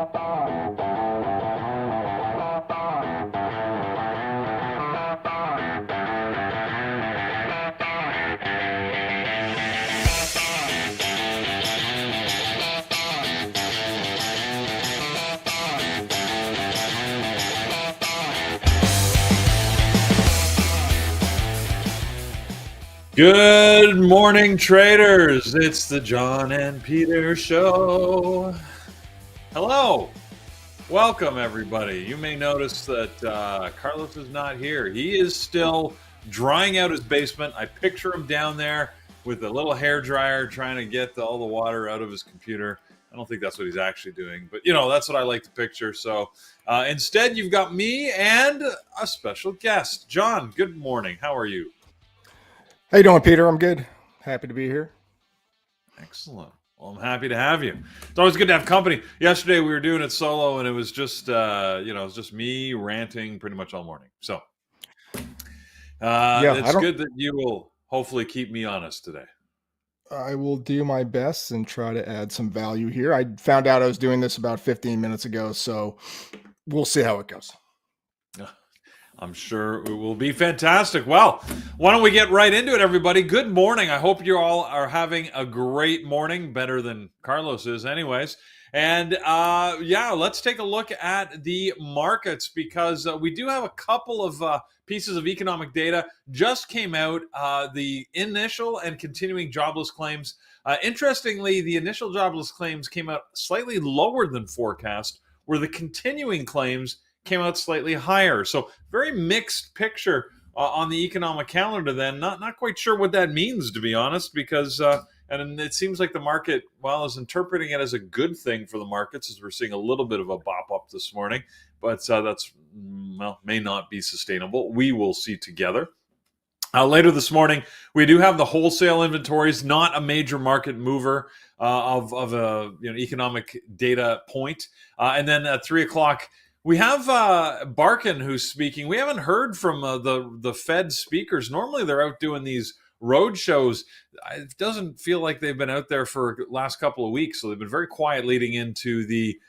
Good morning, traders. It's the John and Peter Show. Hello. Welcome, everybody. You may notice that Carlos is not here. He is still drying out his basement. I picture him down there with a little hair dryer trying to get all the water out of his computer. I don't think that's what he's actually doing, but that's what I like to picture. So instead, you've got me and a special guest. John, good morning. How are you? How you doing, Peter? I'm good. Happy to be here. Excellent. Well, I'm happy to have you. It's always good to have company. Yesterday we were doing it solo, and it was just, it was just me ranting pretty much all morning. So it's good that you will hopefully keep me honest today. I will do my best and try to add some value here. I found out I was doing this about 15 minutes ago, so we'll see how it goes. I'm sure it will be fantastic. Well, why don't we get right into it, everybody? Good morning. I hope you all are having a great morning, better than Carlos is anyways. And let's take a look at the markets because we do have a couple of pieces of economic data just came out, the initial and continuing jobless claims. Interestingly, the initial jobless claims came out slightly lower than forecast, where the continuing claims came out slightly higher. So very mixed picture on the economic calendar then. Not quite sure what that means, to be honest, because and it seems like the market, is interpreting it as a good thing for the markets, as we're seeing a little bit of a bop up this morning. But that's, may not be sustainable. We will see together. Later this morning, we do have the wholesale inventories, not a major market mover of a economic data point. And then at 3 o'clock, we have Barkin who's speaking. We haven't heard from the Fed speakers. Normally they're out doing these road shows. It doesn't feel like they've been out there for the last couple of weeks. So they've been very quiet leading into the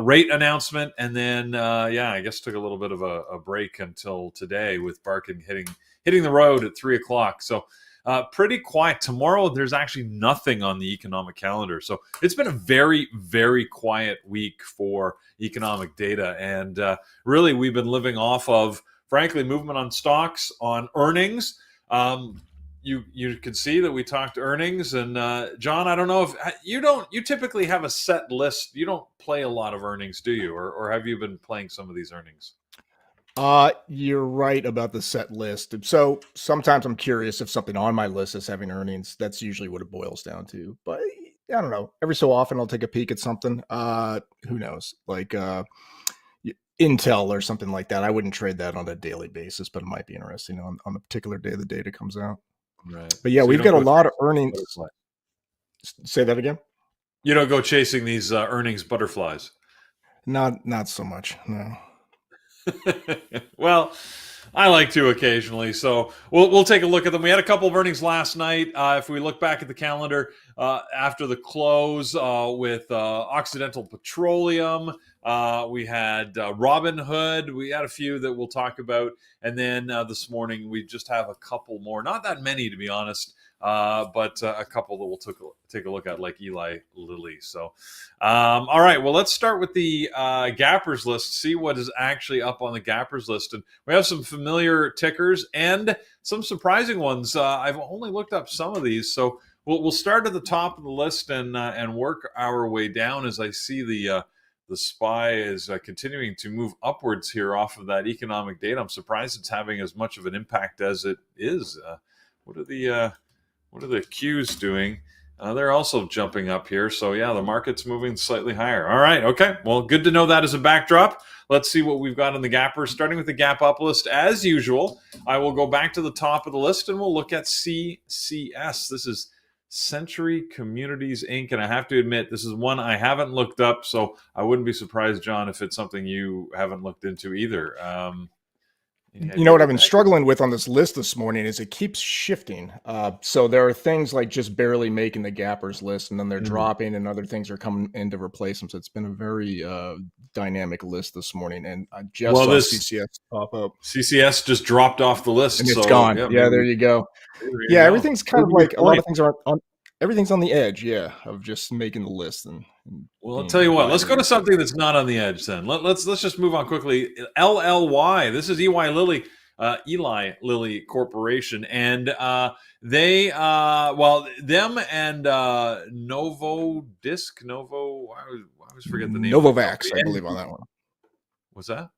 rate announcement. And then, I guess took a little bit of a break until today with Barkin hitting the road at 3 o'clock. So pretty quiet. Tomorrow, there's actually nothing on the economic calendar. So it's been a very, very quiet week for economic data. And really, we've been living off of, frankly, movement on stocks, on earnings. You can see that we talked earnings. And John, I don't know if you typically have a set list. You don't play a lot of earnings, do you? Or have you been playing some of these earnings? You're right about the set list. So sometimes I'm curious if something on my list is having earnings. That's usually what it boils down to. But I don't know. Every so often I'll take a peek at something. Who knows? Like Intel or something like that. I wouldn't trade that on a daily basis, but it might be interesting on the particular day the data comes out. Right. But yeah, so we've got a lot of earnings. Say that again. You don't go chasing these earnings butterflies. Not so much. No. Well, I like to occasionally, so we'll take a look at them. We had a couple of earnings last night. If we look back at the calendar after the close with Occidental Petroleum, we had Robinhood. We had a few that we'll talk about, and then this morning we just have a couple more. Not that many, to be honest. But a couple that we'll take a look at, like Eli Lilly. So, all right, well, let's start with the gappers list, see what is actually up on the gappers list. And we have some familiar tickers and some surprising ones. I've only looked up some of these. So we'll start at the top of the list and work our way down as I see the SPY is continuing to move upwards here off of that economic data. I'm surprised it's having as much of an impact as it is. What are the Qs doing? They're also jumping up here. So, yeah, the market's moving slightly higher. All right. Okay. Well, good to know that as a backdrop. Let's see what we've got in the gappers. Starting with the gap up list, as usual, I will go back to the top of the list and we'll look at CCS. This is Century Communities Inc. And I have to admit, this is one I haven't looked up. So I wouldn't be surprised, John, if it's something you haven't looked into either. Any You know idea what I've what been that? struggling with on this list this morning is it keeps shifting. So there are things like just barely making the gappers list, and then they're Mm. dropping, and other things are coming in to replace them. So it's been a very dynamic list this morning, and I just Well, saw this CCS pop up, CCS just dropped off the list, and it's so gone. yeah, Yeah, there maybe you go. there you Yeah, go. everything's kind of Proving your like a lot point. of things are on everything's on the edge. Yeah, of just making the list and Well, I'll tell being you what. Let's go widely to accepted. something that's not on the edge. Then let's just move on quickly. LLY. This is Eli Lilly Corporation, and them and Novo. I always forget the name of the company. Novavax, I believe, on that one. What's that?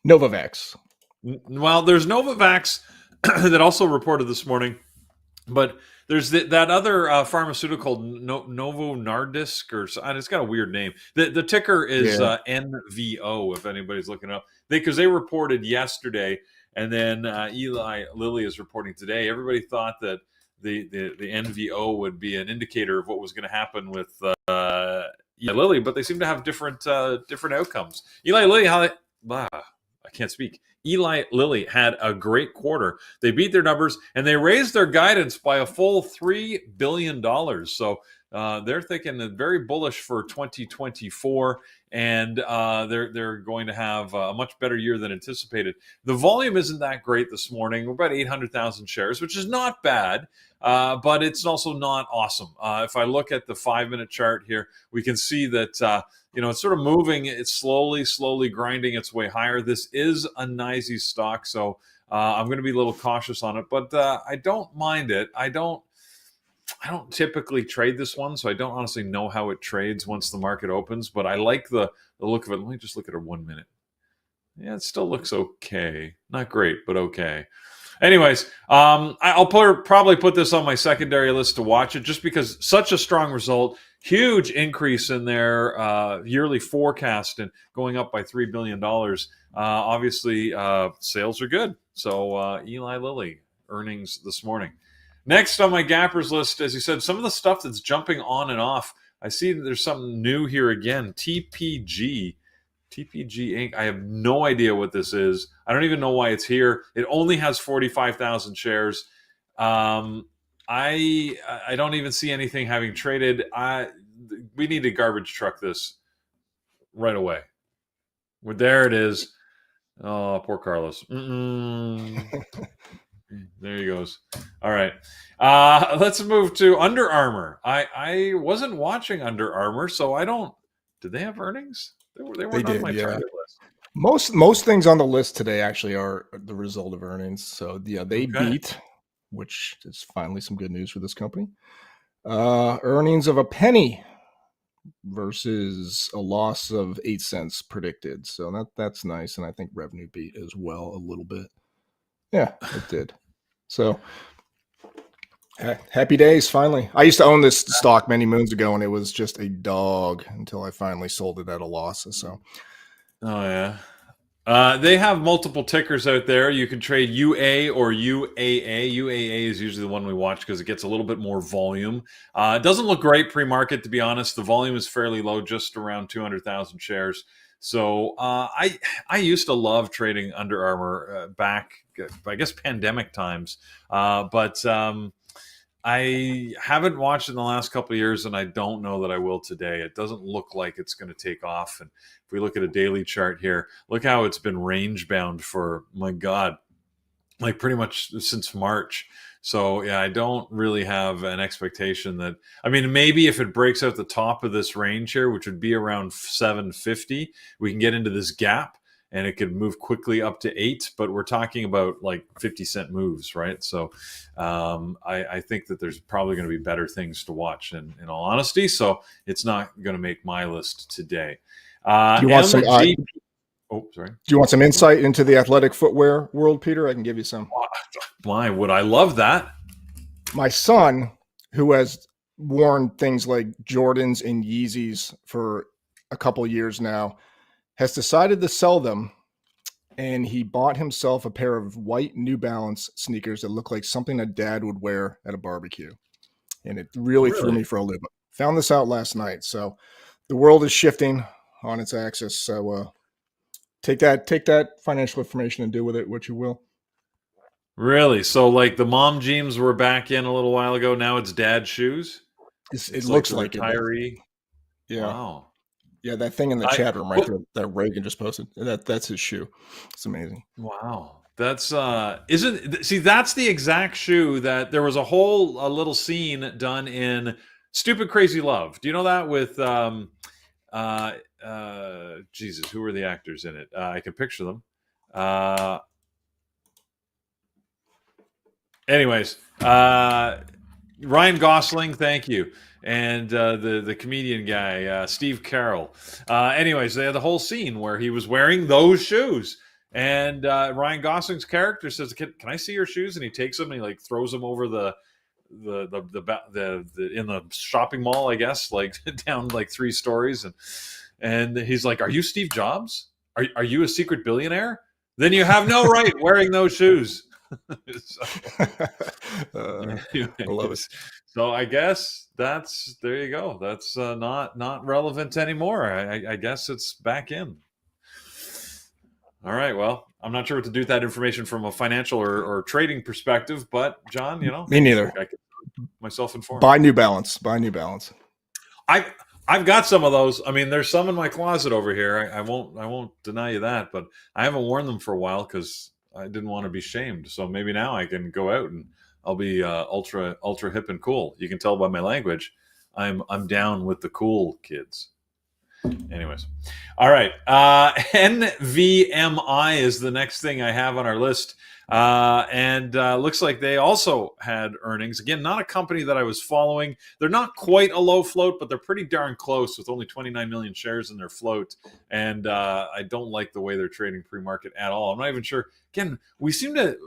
Novavax. Well, there's Novavax that also reported this morning. But there's that other pharmaceutical Novo Nordisk, or it's got a weird name. The ticker is Yeah. NVO. If anybody's looking up, because they reported yesterday, and then Eli Lilly is reporting today. Everybody thought that the NVO would be an indicator of what was going to happen with Eli Lilly, but they seem to have different outcomes. Eli Lilly, I can't speak. Eli Lilly had a great quarter. They beat their numbers and they raised their guidance by a full $3 billion. So they're thinking very bullish for 2024, and they're going to have a much better year than anticipated. The volume isn't that great this morning. We're about 800,000 shares, which is not bad, but it's also not awesome. If I look at the 5-minute chart here, we can see that it's sort of moving. It's slowly grinding its way higher. This is a NYSE stock, so I'm going to be a little cautious on it, but I don't mind it. I don't typically trade this one, so I don't honestly know how it trades once the market opens, but I like the look of it. Let me just look at it 1 minute. Yeah, it still looks okay. Not great, but okay. Anyways, I'll probably put this on my secondary list to watch it, just because such a strong result, huge increase in their yearly forecast and going up by $3 billion. Obviously, sales are good. So Eli Lilly earnings this morning. Next on my gappers list, as you said, some of the stuff that's jumping on and off. I see that there's something new here again. TPG Inc. I have no idea what this is. I don't even know why it's here. It only has 45,000 shares. I don't even see anything having traded. We need to garbage truck this right away. Well, there it is. Oh, poor Carlos. There he goes. All right. Let's move to Under Armour. I wasn't watching Under Armour, so I don't. Did they have earnings? They They weren't on did, my yeah. target list. Most things on the list today actually are the result of earnings. So yeah, they Okay. beat, which is finally some good news for this company. Earnings of a penny versus a loss of 8 cents predicted. So that's nice, and I think revenue beat as well a little bit. Yeah, it did. So happy days finally. I used to own this stock many moons ago, and it was just a dog until I finally sold it at a loss. So Oh yeah. They have multiple tickers out there. You can trade UA or UAA. UAA is usually the one we watch because it gets a little bit more volume. It doesn't look great pre-market, to be honest. The volume is fairly low, just around 200,000 shares. So I used to love trading Under Armour back, I guess, pandemic times. But I haven't watched it in the last couple of years, and I don't know that I will today. It doesn't look like it's going to take off. And if we look at a daily chart here, look how it's been range bound for, my God, like pretty much since March. So yeah, I don't really have an expectation that. I mean, maybe if it breaks out the top of this range here, which would be around 750, we can get into this gap and it could move quickly up to 8. But we're talking about like 50-cent moves, right? So I think that there's probably going to be better things to watch, in all honesty. So it's not going to make my list today. do you want some? MG. Oh, sorry. Do you want some insight into the athletic footwear world, Peter? I can give you some. Why would I love that? My son, who has worn things like Jordans and Yeezys for a couple of years now, has decided to sell them, and he bought himself a pair of white New Balance sneakers that look like something a dad would wear at a barbecue. And it really threw me for a loop. Found this out last night. So the world is shifting on its axis. So Take that financial information and do with it what you will. Really? So like the mom jeans were back in a little while ago. Now it's dad's shoes. It It's like looks the like it. retiree. Yeah. Wow. Yeah, that thing in the I chat room right what? there that Reagan just posted. That's his shoe. It's amazing. Wow. That's isn't see that's the exact shoe that there was a little scene done in Stupid Crazy Love. Do you know that with uh Jesus, who were the actors in it? I can picture them. Uh anyways, Ryan Gosling, thank you, and the comedian guy Steve Carell. Anyways, they had the whole scene where he was wearing those shoes, and Ryan Gosling's character says, can I see your shoes?" And he takes them and he like throws them over the in the shopping mall, I guess, like down like 3 stories, and he's like, "Are you Steve Jobs? Are you a secret billionaire? Then you have no right wearing those shoes." So, I love it. anyways, so I guess that's there you go. That's not relevant anymore. I guess it's back in. All right. Well, I'm not sure what to do with that information from a financial or trading perspective, but John, Me neither. I keep myself informed. Buy New Balance. Buy New Balance. I've got some of those. I mean, there's some in my closet over here. I won't deny you that, but I haven't worn them for a while because I didn't want to be shamed. So maybe now I can go out and I'll be ultra hip and cool. You can tell by my language. I'm down with the cool kids. Anyways, all right. NVMI is the next thing I have on our list. And looks like they also had earnings. Again, not a company that I was following. They're not quite a low float, but they're pretty darn close with only 29 million shares in their float. And I don't like the way they're trading pre-market at all. I'm not even sure. Again, we seem to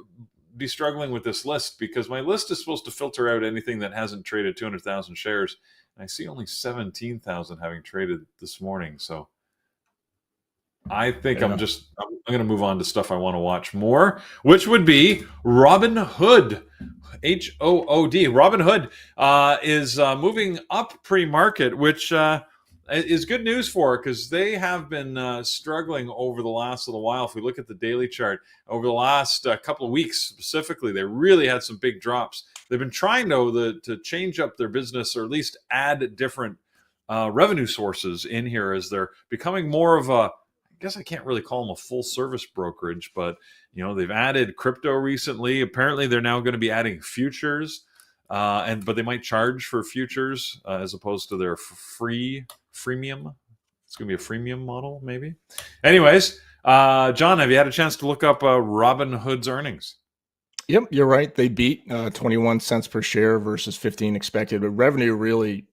be struggling with this list because my list is supposed to filter out anything that hasn't traded 200,000 shares. And I see only 17,000 having traded this morning. So I think I'm going to move on to stuff I want to watch more, which would be Robin Hood. HOOD. Robin Hood is moving up pre-market, which is good news for her because they have been struggling over the last little while. If we look at the daily chart over the last couple of weeks specifically, they really had some big drops. They've been trying though to change up their business or at least add different revenue sources in here as they're becoming more of a, I guess I can't really call them a full service brokerage, but they've added crypto recently. Apparently, they're now going to be adding futures, but they might charge for futures as opposed to their freemium. It's going to be a freemium model, maybe. Anyways, John, have you had a chance to look up Robin Hood's earnings? Yep, you're right. They beat 21 cents per share versus 15 expected, but revenue really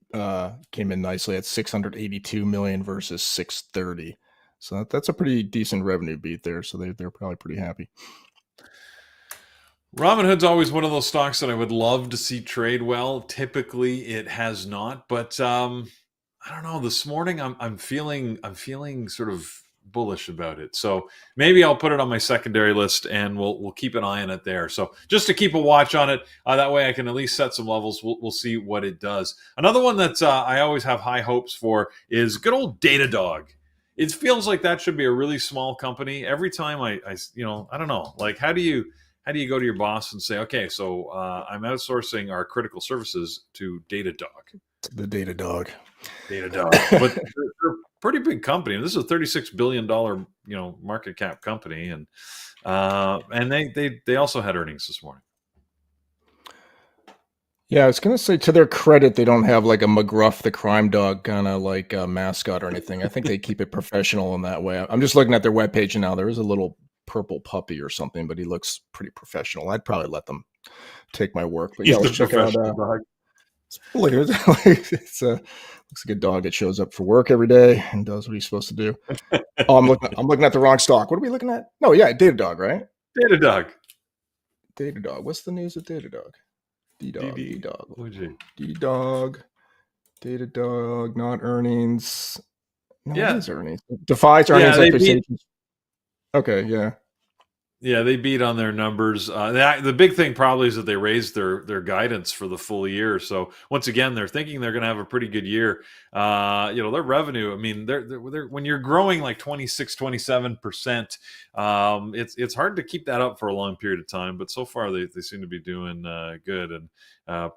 came in nicely at 682 million versus 630. So that's a pretty decent revenue beat there. So they're probably pretty happy. Robinhood's always one of those stocks that I would love to see trade well. Typically, it has not, but I don't know. This morning, I'm feeling sort of bullish about it. So maybe I'll put it on my secondary list, and we'll keep an eye on it there. So just to keep a watch on it, that way I can at least set some levels. We'll see what it does. Another one that I always have high hopes for is good old Datadog. It feels like that should be a really small company. Every time I don't know, like how do you go to your boss and say, okay, so I'm outsourcing our critical services to Datadog? The Datadog. But they're a pretty big company. This is a $36 billion market cap company, and they also had earnings this morning. Yeah, I was gonna say, to their credit, they don't have like a McGruff the crime dog kind of like a mascot or anything. I think they keep it professional in that way. I'm just looking at their webpage now. There is a little purple puppy or something, but he looks pretty professional. I'd probably let them take my work. But yeah, let's check out. Look at it. It's looks like a dog that shows up for work every day and does what he's supposed to do. Oh, I'm looking at the wrong stock. What are we looking at? No, yeah, Datadog, right? Datadog. What's the news of Datadog? D-Dog. Datadog, not earnings. No, yeah, it is earnings. Defies earnings expectations. Okay, yeah. Yeah, they beat on their numbers. The big thing probably is that they raised their guidance for the full year. So once again, they're thinking they're going to have a pretty good year. Their revenue. I mean, they're when you're growing like 26, 27%, it's hard to keep that up for a long period of time. But so far, they seem to be doing good, and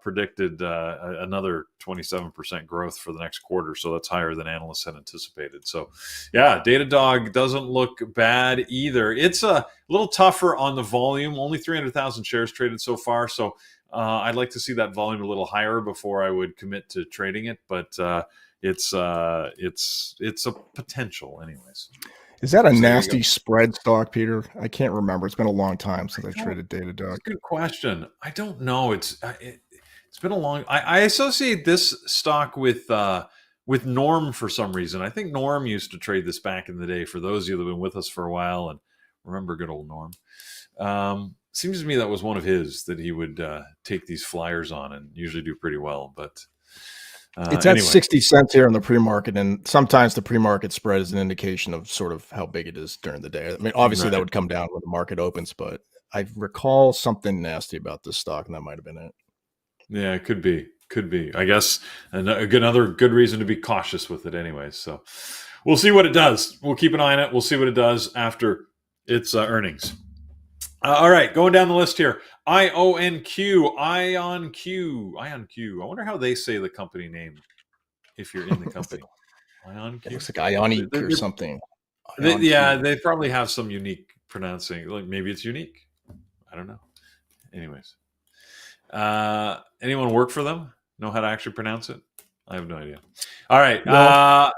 predicted another 27% growth for the next quarter. So that's higher than analysts had anticipated. So yeah, Datadog doesn't look bad either. It's a little tougher on the volume. Only 300,000 shares traded so far. So I'd like to see that volume a little higher before I would commit to trading it. But it's a potential, anyways. Is that a So there you go. nasty spread stock, Peter? I can't remember. It's been a long time since I traded That's Datadog. a good question. I don't know. It's been a long. I associate this stock with Norm for some reason. I think Norm used to trade this back in the day. For those of you that have been with us for a while and remember good old Norm, seems to me that was one of his that he would take these flyers on and usually do pretty well. But It's at anyway, 60 cents here in the pre-market, and sometimes the pre-market spread is an indication of sort of how big it is during the day. I mean, obviously that right. would come down when the market opens, but I recall something nasty about this stock, and that might have been it. Yeah, it could be. Could be. I guess another good reason to be cautious with it, anyway. So we'll see what it does. We'll keep an eye on it. We'll see what it does after its earnings. All right, going down the list here. IONQ. I wonder how they say the company name if you're in the company. It IONQ. looks like Ionic or something. Yeah, IonQ. they probably have some unique pronouncing. Like maybe it's unique. I don't know. Anyways, anyone work for them? Know how to actually pronounce it? I have no idea. All right. Well,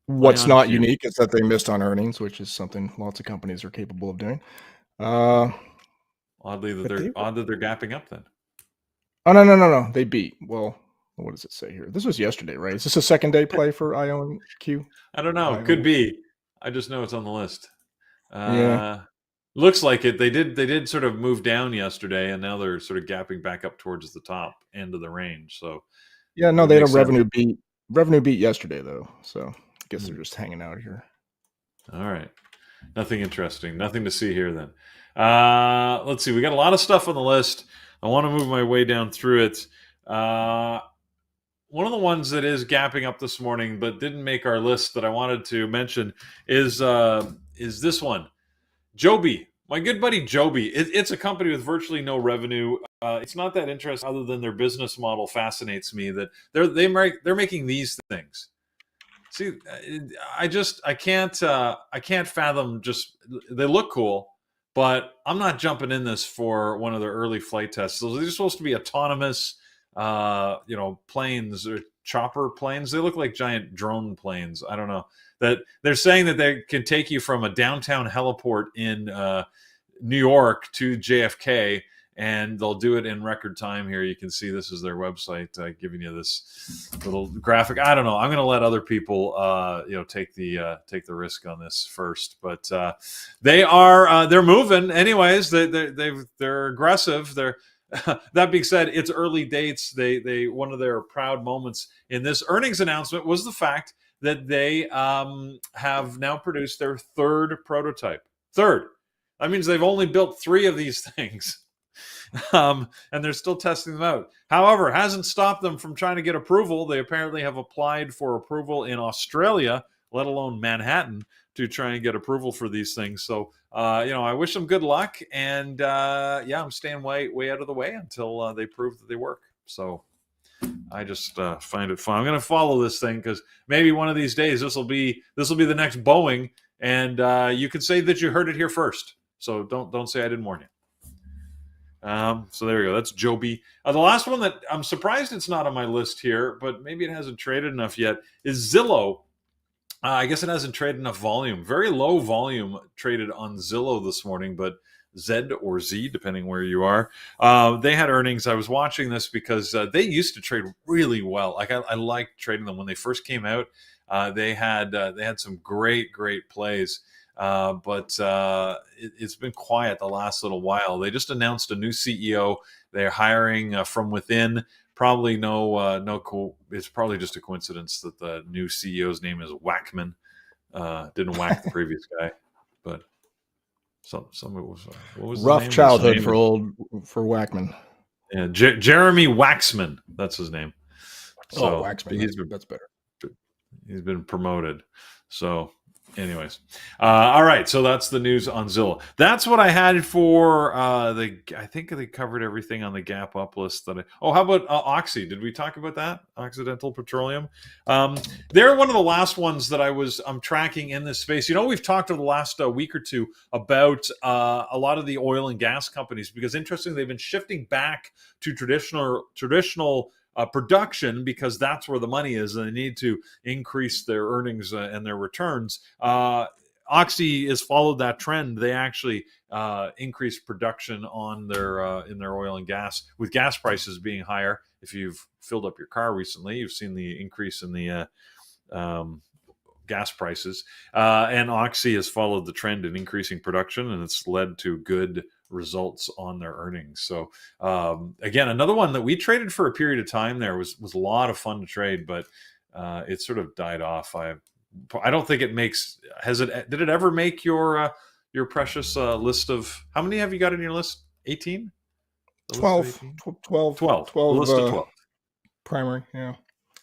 what's not IonQ. unique is that they missed on earnings, which is something lots of companies are capable of doing. Uh, Oddly that but they're gapping up then. oh, no. They beat. Well, what does it say here? This was yesterday, right? Is this a second day play for IonQ? I don't know. Could ION? be. I just know it's on the list. Yeah. Uh, looks like it. They did sort of move down yesterday, and now they're sort of gapping back up towards the top end of the range. So Yeah, it no, would they had a make sense. revenue beat yesterday though. So I guess Hmm. they're just hanging out here. All right. Nothing interesting. Nothing to see here then. Let's see. We got a lot of stuff on the list. I want to move my way down through it. One of the ones that is gapping up this morning but didn't make our list that I wanted to mention is this one. Joby, my good buddy Joby. It's a company with virtually no revenue. It's not that interesting, other than their business model fascinates me. That they're making these things. See, I can't fathom. Just they look cool, but I'm not jumping in this for one of their early flight tests. So they're supposed to be autonomous, planes or chopper planes. They look like giant drone planes. I don't know. That they're saying that they can take you from a downtown heliport in New York to JFK, and they'll do it in record time. Here you can see this is their website, giving you this little graphic. I don't know. I'm going to let other people take the risk on this first, but they're moving anyways. They're aggressive. They're that being said, it's early dates. They one of their proud moments in this earnings announcement was the fact that they have now produced their third prototype. Third. That means they've only built 3 of these things. And they're still testing them out. However, it hasn't stopped them from trying to get approval. They apparently have applied for approval in Australia, let alone Manhattan, to try and get approval for these things. So, I wish them good luck. And I'm staying way out of the way until they prove that they work. So I just find it fun. I'm going to follow this thing because maybe one of these days this will be the next Boeing, and you can say that you heard it here first. So don't say I didn't warn you. So there we go. That's Joby. The last one that I'm surprised it's not on my list here, but maybe it hasn't traded enough yet, is Zillow. I guess it hasn't traded enough volume. Very low volume traded on Zillow this morning, but Z or Z, depending where you are. They had earnings. I was watching this because they used to trade really well. Like I liked trading them when they first came out. They had some great plays. But it's been quiet the last little while. They just announced a new CEO. They're hiring from within. Probably no cool. It's probably just a coincidence that the new CEO's name is Whackman. Didn't whack the previous guy, but Some it was what was his Rough name? His childhood name for Wackman. yeah, Jeremy Waxman. That's his name. Oh, So Waxman. That's better. he's been promoted. So, anyways, all right. So that's the news on Zillow. That's what I had for I think they covered everything on the Gap Up list. How about Oxy? Did we talk about that? Occidental Petroleum. They're one of the last ones that I'm tracking in this space. We've talked over the last week or two about a lot of the oil and gas companies because interestingly, they've been shifting back to traditional production because that's where the money is, and they need to increase their earnings and their returns. Oxy has followed that trend. They actually increased production on their in their oil and gas, with gas prices being higher. If you've filled up your car recently, you've seen the increase in the gas prices. And Oxy has followed the trend in increasing production, and it's led to good results on their earnings. So again, another one that we traded for a period of time there was a lot of fun to trade, but it sort of died off. I don't think it makes. Did it ever make your precious list of how many have you got in your list? 18? 12. 12. 12. The list of 12. Primary, yeah.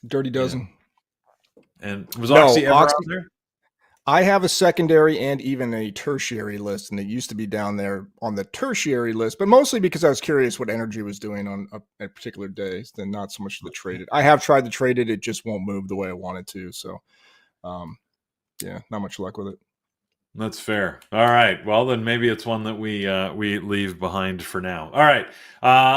Dirty dozen. Yeah. And was Oxy ever out there? I have a secondary and even a tertiary list, and it used to be down there on the tertiary list, but mostly because I was curious what energy was doing on a particular days, than not so much the traded. I have tried to trade it; it just won't move the way I want it to. So, yeah, not much luck with it. That's fair. All right. Well, then maybe it's one that we leave behind for now. All right.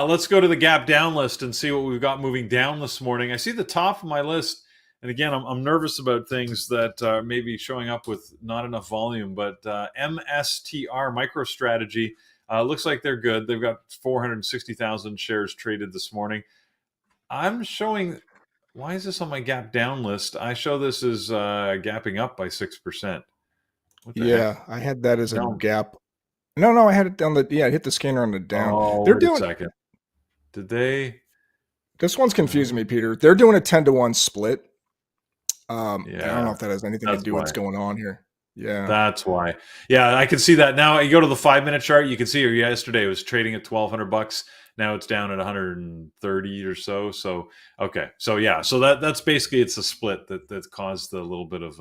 Let's go to the gap down list and see what we've got moving down this morning. I see the top of my list. And again, I'm nervous about things that may be showing up with not enough volume, but MSTR MicroStrategy looks like they're good. They've got 460,000 shares traded this morning. I'm showing, why is this on my gap down list? I show this as gapping up by 6%. Yeah, heck? I had that as a gap. No, I had it down I hit the scanner on the down. Oh, wait a second. Did they? This one's confusing me, Peter. They're doing a 10-to-1 split. I don't know if that has anything to do with what's going on here. Yeah. That's why. Yeah, I can see that now. You go to the 5-minute chart, you can see yesterday it was trading at $1,200. Now it's down at 130 or so. So okay. So yeah. So that's basically it's a split that caused a little bit of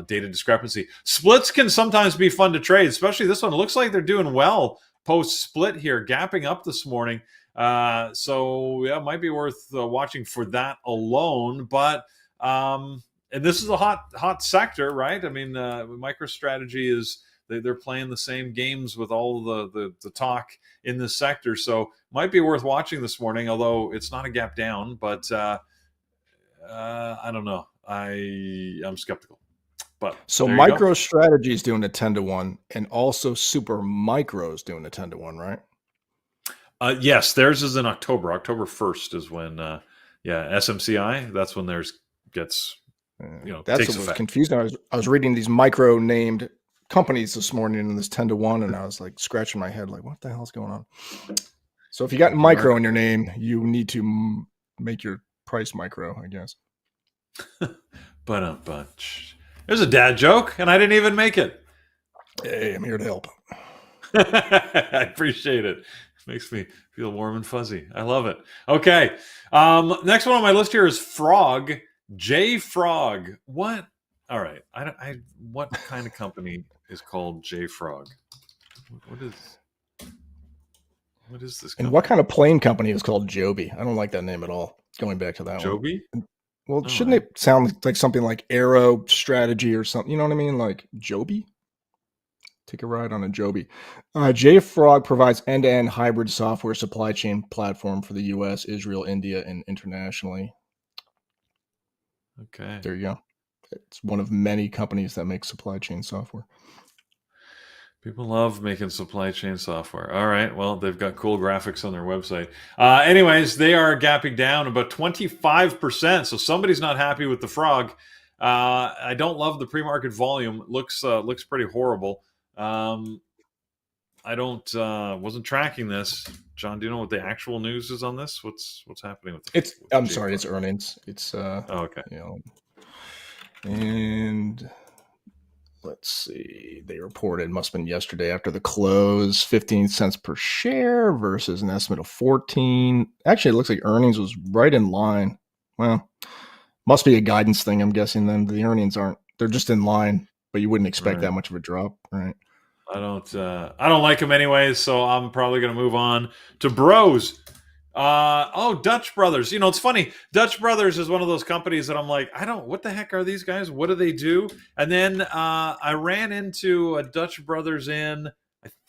data discrepancy. Splits can sometimes be fun to trade, especially this one. It looks like they're doing well post split here, gapping up this morning. So yeah, it might be worth watching for that alone. But and this is a hot sector, right? I mean, MicroStrategy is they're playing the same games with all the talk in this sector, so might be worth watching this morning. Although it's not a gap down, but I don't know. I'm skeptical. But so MicroStrategy is doing a 10-to-1, and also Super Micro is doing a 10-to-1, right? Yes, theirs is in October. October 1st is when SMCI. That's when theirs gets that's what was confusing. I was reading these micro named companies this morning in this 10-to-1, and I was like scratching my head like, what the hell's going on? So if you got micro in your name, you need to make your price micro, I guess. But a bunch. There's a dad joke, and I didn't even make it. Hey, I'm here to help. I appreciate it. Makes me feel warm and fuzzy. I love it. Okay. Next one on my list here is Frog. JFrog. What? All right. What kind of company is called JFrog? What is this company? And what kind of plane company is called Joby? I don't like that name at all. Going back to that Joby? one. Well, shouldn't it sound like something like Aero Strategy or something? You know what I mean? Like Joby? Take a ride on a Joby. JFrog provides end-to-end hybrid software supply chain platform for the U.S., Israel, India, and internationally. Okay. There you go. It's one of many companies that make supply chain software. People love making supply chain software. All right. Well, they've got cool graphics on their website. Anyways, they are gapping down about 25%. So somebody's not happy with the frog. I don't love the pre-market volume. It looks pretty horrible. I wasn't tracking this. John, do you know what the actual news is on this? What's happening with it? I'm sorry, it's earnings. It's okay. And let's see. They reported, must have been yesterday after the close, 15 cents per share versus an estimate of 14. Actually, it looks like earnings was right in line. Well, must be a guidance thing, I'm guessing. Then the earnings aren't, they're just in line, but you wouldn't expect Right. that much of a drop, right? I don't like them anyways, so I'm probably going to move on to Bros. Dutch Brothers. You know, it's funny. Dutch Brothers is one of those companies that I'm like, what the heck are these guys? What do they do? And then I ran into a Dutch Brothers I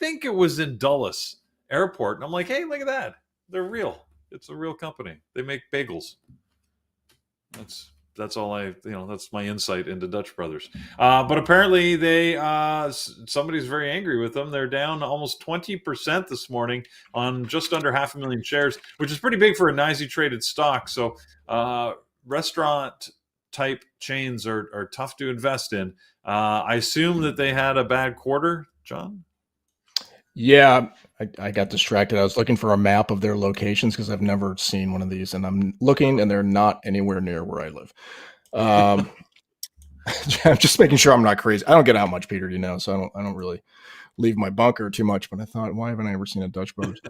think it was in Dulles Airport. And I'm like, hey, look at that. They're real. It's a real company. They make bagels. That's all that's my insight into Dutch Brothers. But apparently somebody's very angry with them. They're down almost 20% this morning on just under 500,000 shares, which is pretty big for a NYSE traded stock. So restaurant type chains are tough to invest in. I assume that they had a bad quarter, John. Yeah, I got distracted. I was looking for a map of their locations because I've never seen one of these, and I'm looking, and they're not anywhere near where I live. I'm just making sure I'm not crazy. I don't get out much, Peter, so I don't really leave my bunker too much. But I thought, why haven't I ever seen a Dutch Brothers?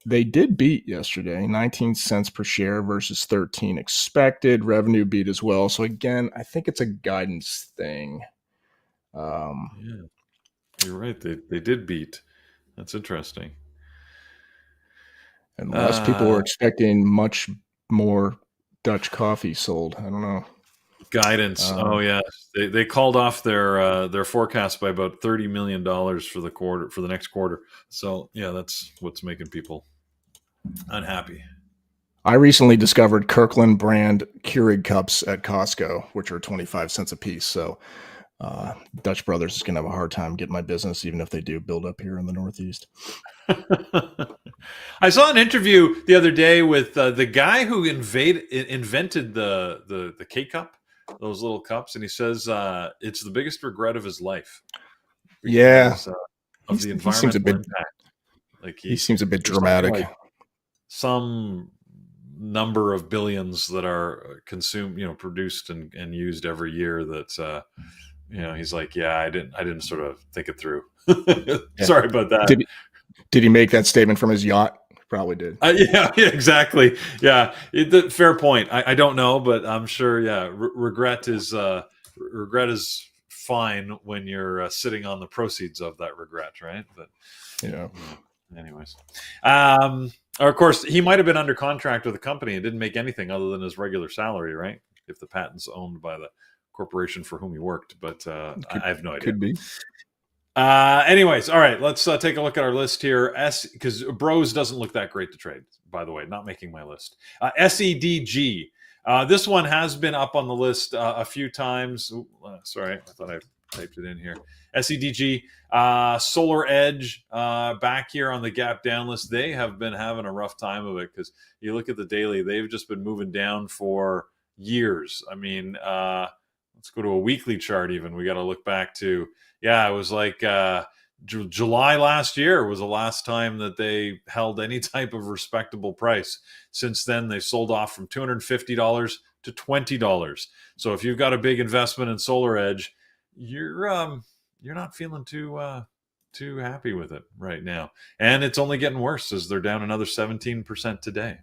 They did beat yesterday, 19 cents per share versus 13 expected. Revenue beat as well. So again, I think it's a guidance thing. Yeah, you're right. They did beat. That's interesting. Unless people were expecting much more Dutch coffee sold. I don't know. Guidance. Oh yeah, they called off their forecast by about $30 million for the next quarter. So yeah, that's what's making people unhappy. I recently discovered Kirkland brand Keurig cups at Costco, which are 25 cents a piece. So Dutch Brothers is going to have a hard time getting my business, even if they do build up here in the Northeast. I saw an interview the other day with the guy who invented the K cup, those little cups, and he says it's the biggest regret of his life Yeah, because of the he seems a environmental bit. impact. Like He seems a bit there's something dramatic. like some number of billions that are consumed, produced and used every year. That he's like, yeah, I didn't sort of think it through. Yeah. Sorry about that. Did he make that statement from his yacht? Probably did. Yeah, exactly. Yeah, fair point. I don't know, but I'm sure. Yeah, regret is fine when you're sitting on the proceeds of that regret, right? But Yeah. anyways, or of course, he might have been under contract with a company and didn't make anything other than his regular salary, right? If the patent's owned by the corporation for whom he worked, but I have no idea. Could be. Anyways, all right, let's take a look at our list here. Because Bros doesn't look that great to trade, by the way, not making my list. SEDG. This one has been up on the list a few times. Sorry, I thought I typed it in here. SEDG, Solar Edge, back here on the gap down list. They have been having a rough time of it because you look at the daily, they've just been moving down for years. I mean, let's go to a weekly chart even. We got to look back to, it was like July last year was the last time that they held any type of respectable price. Since then, they sold off from $250 to $20. So if you've got a big investment in Solar Edge, you're not feeling too happy with it right now, and it's only getting worse as they're down another 17% today.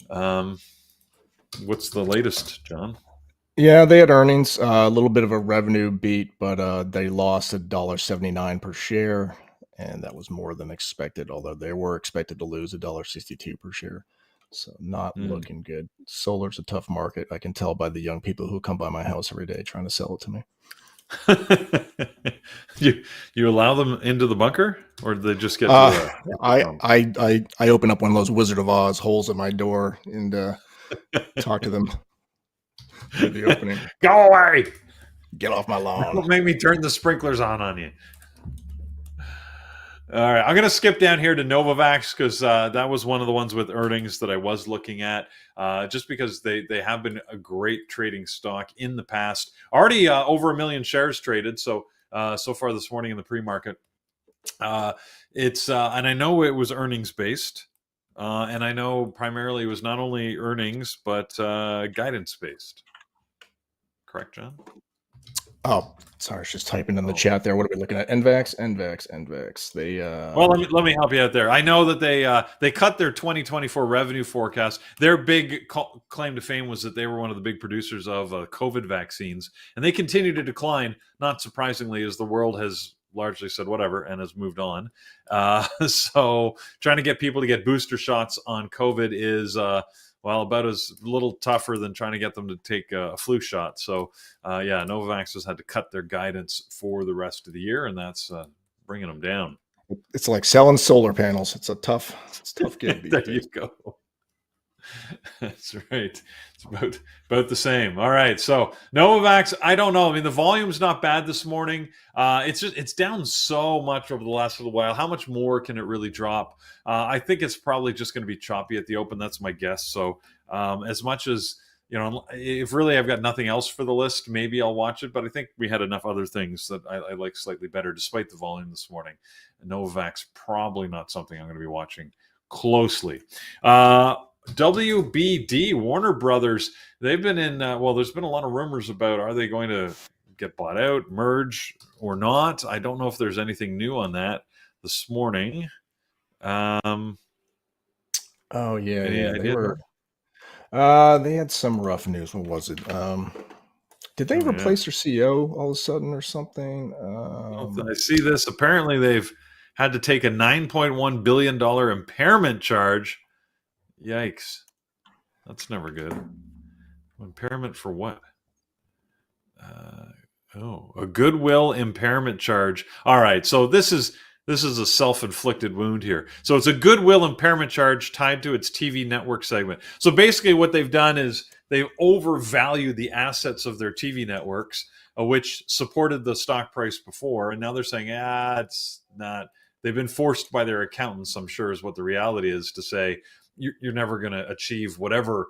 What's the latest, John? Yeah, they had earnings, a little bit of a revenue beat, but they lost $1.79 per share, and that was more than expected, although they were expected to lose $1.62 per share. So not looking good. Solar's a tough market. I can tell by the young people who come by my house every day trying to sell it to me. You allow them into the bunker, or do they just get to I open up one of those Wizard of Oz holes in my door and talk to them through the opening. Go away! Get off my lawn! Don't make me turn the sprinklers on you. All right, I'm going to skip down here to Novavax because that was one of the ones with earnings that I was looking at, just because they have been a great trading stock in the past. Already over 1 million shares traded, so far this morning in the pre-market. It's and I know it was earnings based, and I know primarily it was not only earnings but guidance based. Correct, John? Oh, sorry, I was just typing in the Oh. chat there. What are we looking at? NVAX. They Well, let me help you out there. I know that they cut their 2024 revenue forecast. Their big claim to fame was that they were one of the big producers of COVID vaccines, and they continue to decline. Not surprisingly, as the world has largely said whatever and has moved on. So, trying to get people to get booster shots on COVID is well, about as little tougher than trying to get them to take a flu shot. So, yeah, Novavax has had to cut their guidance for the rest of the year, and that's bringing them down. It's like selling solar panels. It's a tough gig these There you days. go. That's right. It's about the same. All right. So Novavax, I don't know. I mean, the volume's not bad this morning. It's down so much over the last little while. How much more can it really drop? I think it's probably just going to be choppy at the open. That's my guess. So as much as if really I've got nothing else for the list, maybe I'll watch it. But I think we had enough other things that I like slightly better, despite the volume this morning. Novavax probably not something I'm going to be watching closely. WBD, Warner Brothers, they've been in, there's been a lot of rumors about are they going to get bought out, merge, or not. I don't know if there's anything new on that this morning. Oh yeah, Any yeah. They idea? were they had some rough news. What was it? Did they Oh, yeah. replace their CEO all of a sudden or something? I see this. Apparently, they've had to take a $9.1 billion impairment charge. Yikes. That's never good. Impairment for what? A goodwill impairment charge. All right, so this is a self-inflicted wound here. So it's a goodwill impairment charge tied to its TV network segment. So basically, what they've done is they've overvalued the assets of their TV networks, which supported the stock price before, and now they're saying, it's not. They've been forced by their accountants, I'm sure, is what the reality is, to say you're never going to achieve whatever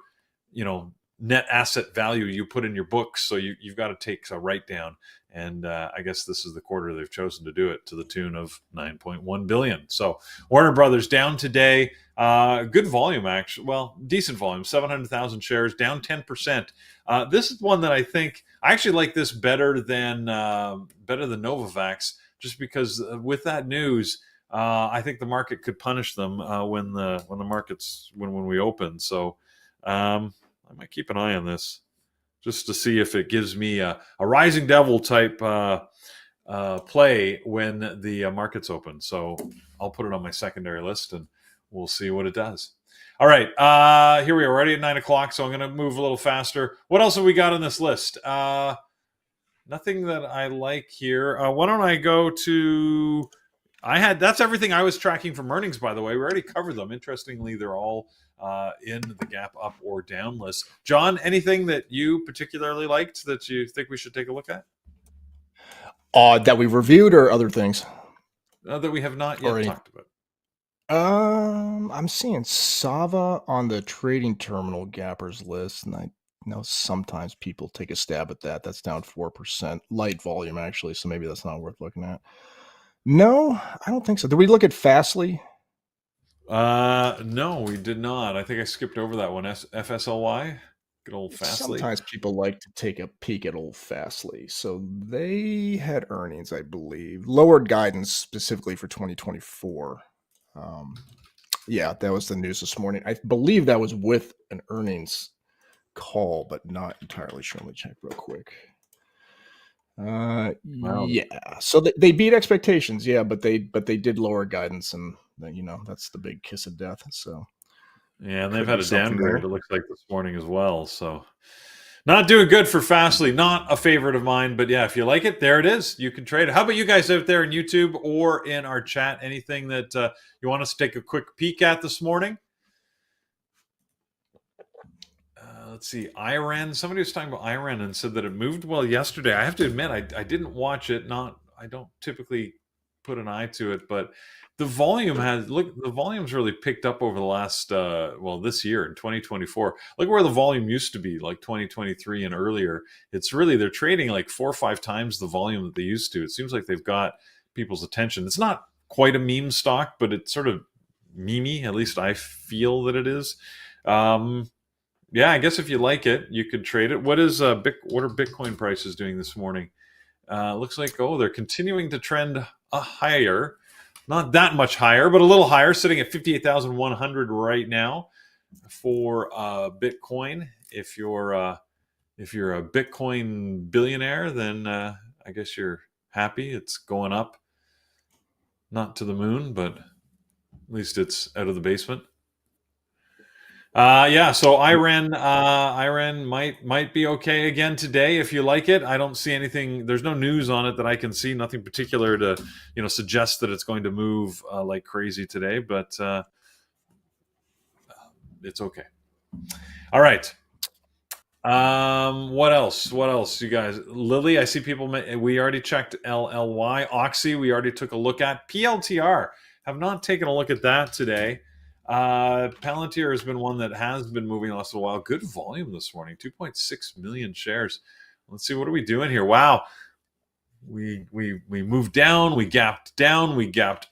net asset value you put in your books, so you've got to take a write down. And I guess this is the quarter they've chosen to do it, to the tune of 9.1 billion. So Warner Brothers down today. Good volume, actually. Well, decent volume, 700,000 shares, down 10%. This is one that I think I actually like this better than Novavax, just because with that news, I think the market could punish them when we open. So I might keep an eye on this just to see if it gives me a Rising Devil type play when the market's open. So I'll put it on my secondary list and we'll see what it does. All right, here we are, already at 9 o'clock, so I'm going to move a little faster. What else have we got on this list? Nothing that I like here. Why don't I go to... that's everything I was tracking from earnings, by the way. We already covered them. Interestingly, they're all in the gap up or down list. John, anything that you particularly liked that you think we should take a look at? That we reviewed or other things? That we have not yet talked about. I'm seeing Sava on the trading terminal gappers list, and I know sometimes people take a stab at that. That's down 4%. Light volume, actually, so maybe that's not worth looking at. No, I don't think so. Did we look at Fastly? No, we did not. I think I skipped over that one. FSLY? Good old Fastly. Sometimes people like to take a peek at old Fastly. So they had earnings, I believe. Lowered guidance specifically for 2024. Yeah, that was the news this morning. I believe that was with an earnings call, but not entirely sure. Let me check real quick. Wow. Yeah, so they beat expectations, yeah, but they did lower guidance, and that's the big kiss of death. So yeah, and they've had a downgrade, it looks like, this morning as well. So not doing good for Fastly. Not a favorite of mine, but yeah, if you like it, there it is. You can trade it. How about you guys out there in YouTube or in our chat? Anything that you want us to take a quick peek at this morning? Let's see, Iran. Somebody was talking about Iran and said that it moved well yesterday. I have to admit, I didn't watch it. I don't typically put an eye to it, but the volume's really picked up over the last this year in 2024. Look where the volume used to be, like 2023 and earlier. It's really, they're trading like 4 or 5 times the volume that they used to. It seems like they've got people's attention. It's not quite a meme stock, but it's sort of memey. At least I feel that it is. Yeah, I guess if you like it, you could trade it. What are Bitcoin prices doing this morning? Looks like, they're continuing to trend higher. Not that much higher, but a little higher, sitting at 58,100 right now for Bitcoin. If you're a Bitcoin billionaire, then I guess you're happy. It's going up, not to the moon, but at least it's out of the basement. So Iran might be okay again today if you like it. I don't see anything. There's no news on it that I can see. Nothing particular to suggest that it's going to move like crazy today. But it's okay. All right. What else? What else, you guys? Lily, I see people. We already checked LLY. Oxy, we already took a look at. PLTR, have not taken a look at that today. Palantir has been one that has been moving the last little while. Good volume this morning, 2.6 million shares. Let's see, what are we doing here? Wow, we moved down, we gapped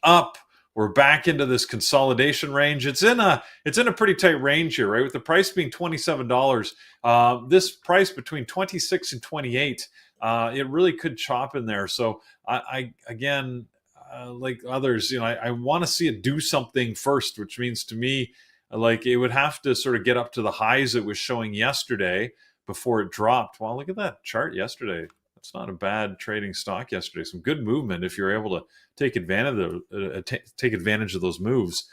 up. We're back into this consolidation range. It's in a pretty tight range here, right? With the price being $27, this price between 26 and 28, it really could chop in there. So I again, like others, I want to see it do something first, which means to me, like it would have to sort of get up to the highs it was showing yesterday before it dropped. Wow, look at that chart yesterday. That's not a bad trading stock yesterday. Some good movement if you're able to take advantage of those moves.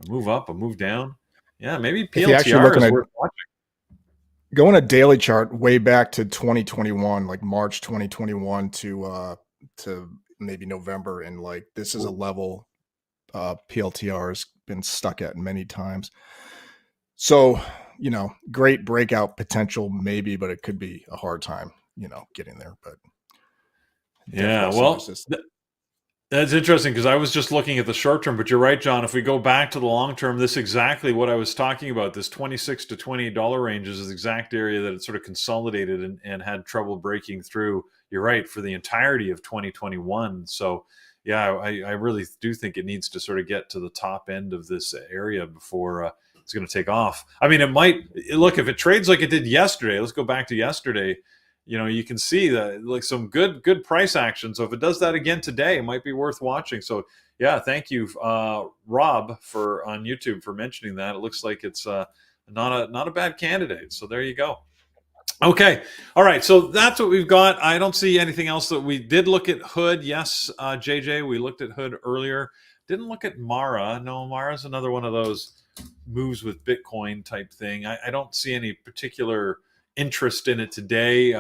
A move up, a move down. Yeah, maybe PLTR is worth watching. Go on a daily chart way back to 2021, like March 2021 to maybe November, and like this is a level PLTR has been stuck at many times. So, great breakout potential maybe, but it could be a hard time, getting there. But yeah, well, that's interesting because I was just looking at the short term, but you're right, John. If we go back to the long term, this is exactly what I was talking about. This $26 to $28 range is the exact area that it sort of consolidated and had trouble breaking through. You're right, for the entirety of 2021. So, yeah, I really do think it needs to sort of get to the top end of this area before it's going to take off. I mean, it might look, if it trades like it did yesterday. Let's go back to yesterday. You can see that like some good price action. So if it does that again today, it might be worth watching. So yeah, thank you, Rob, on YouTube for mentioning that. It looks like it's not a bad candidate. So there you go. Okay. All right. So that's what we've got. I don't see anything else. That we did look at Hood. Yes, JJ, we looked at Hood earlier. Didn't look at Mara. No, Mara's another one of those moves with Bitcoin type thing. I don't see any particular interest in it today.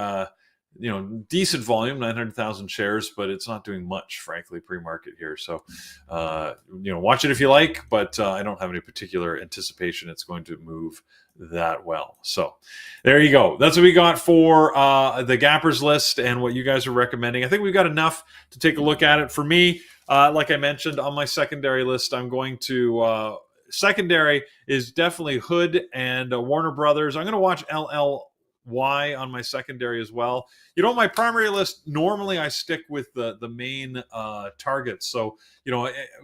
Decent volume, 900,000 shares, but it's not doing much, frankly, pre-market here. So, watch it if you like, but I don't have any particular anticipation it's going to move that well. So there you go. That's what we got for the Gappers list and what you guys are recommending. I think we've got enough to take a look at it. For me, like I mentioned on my secondary list, I'm going to secondary is definitely Hood and Warner Brothers. I'm going to watch LLY on my secondary as well. My primary list, normally I stick with the main targets. So,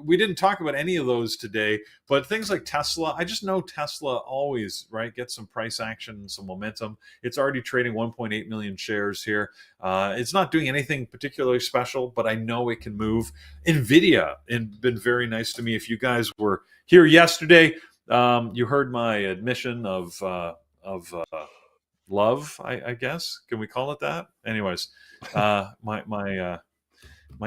we didn't talk about any of those today, but things like Tesla, I just know Tesla always, right, gets some price action, some momentum. It's already trading 1.8 million shares here. It's not doing anything particularly special, but I know it can move. NVIDIA been very nice to me. If you guys were here yesterday, you heard my admission of love, I guess. Can we call it that? Anyways, my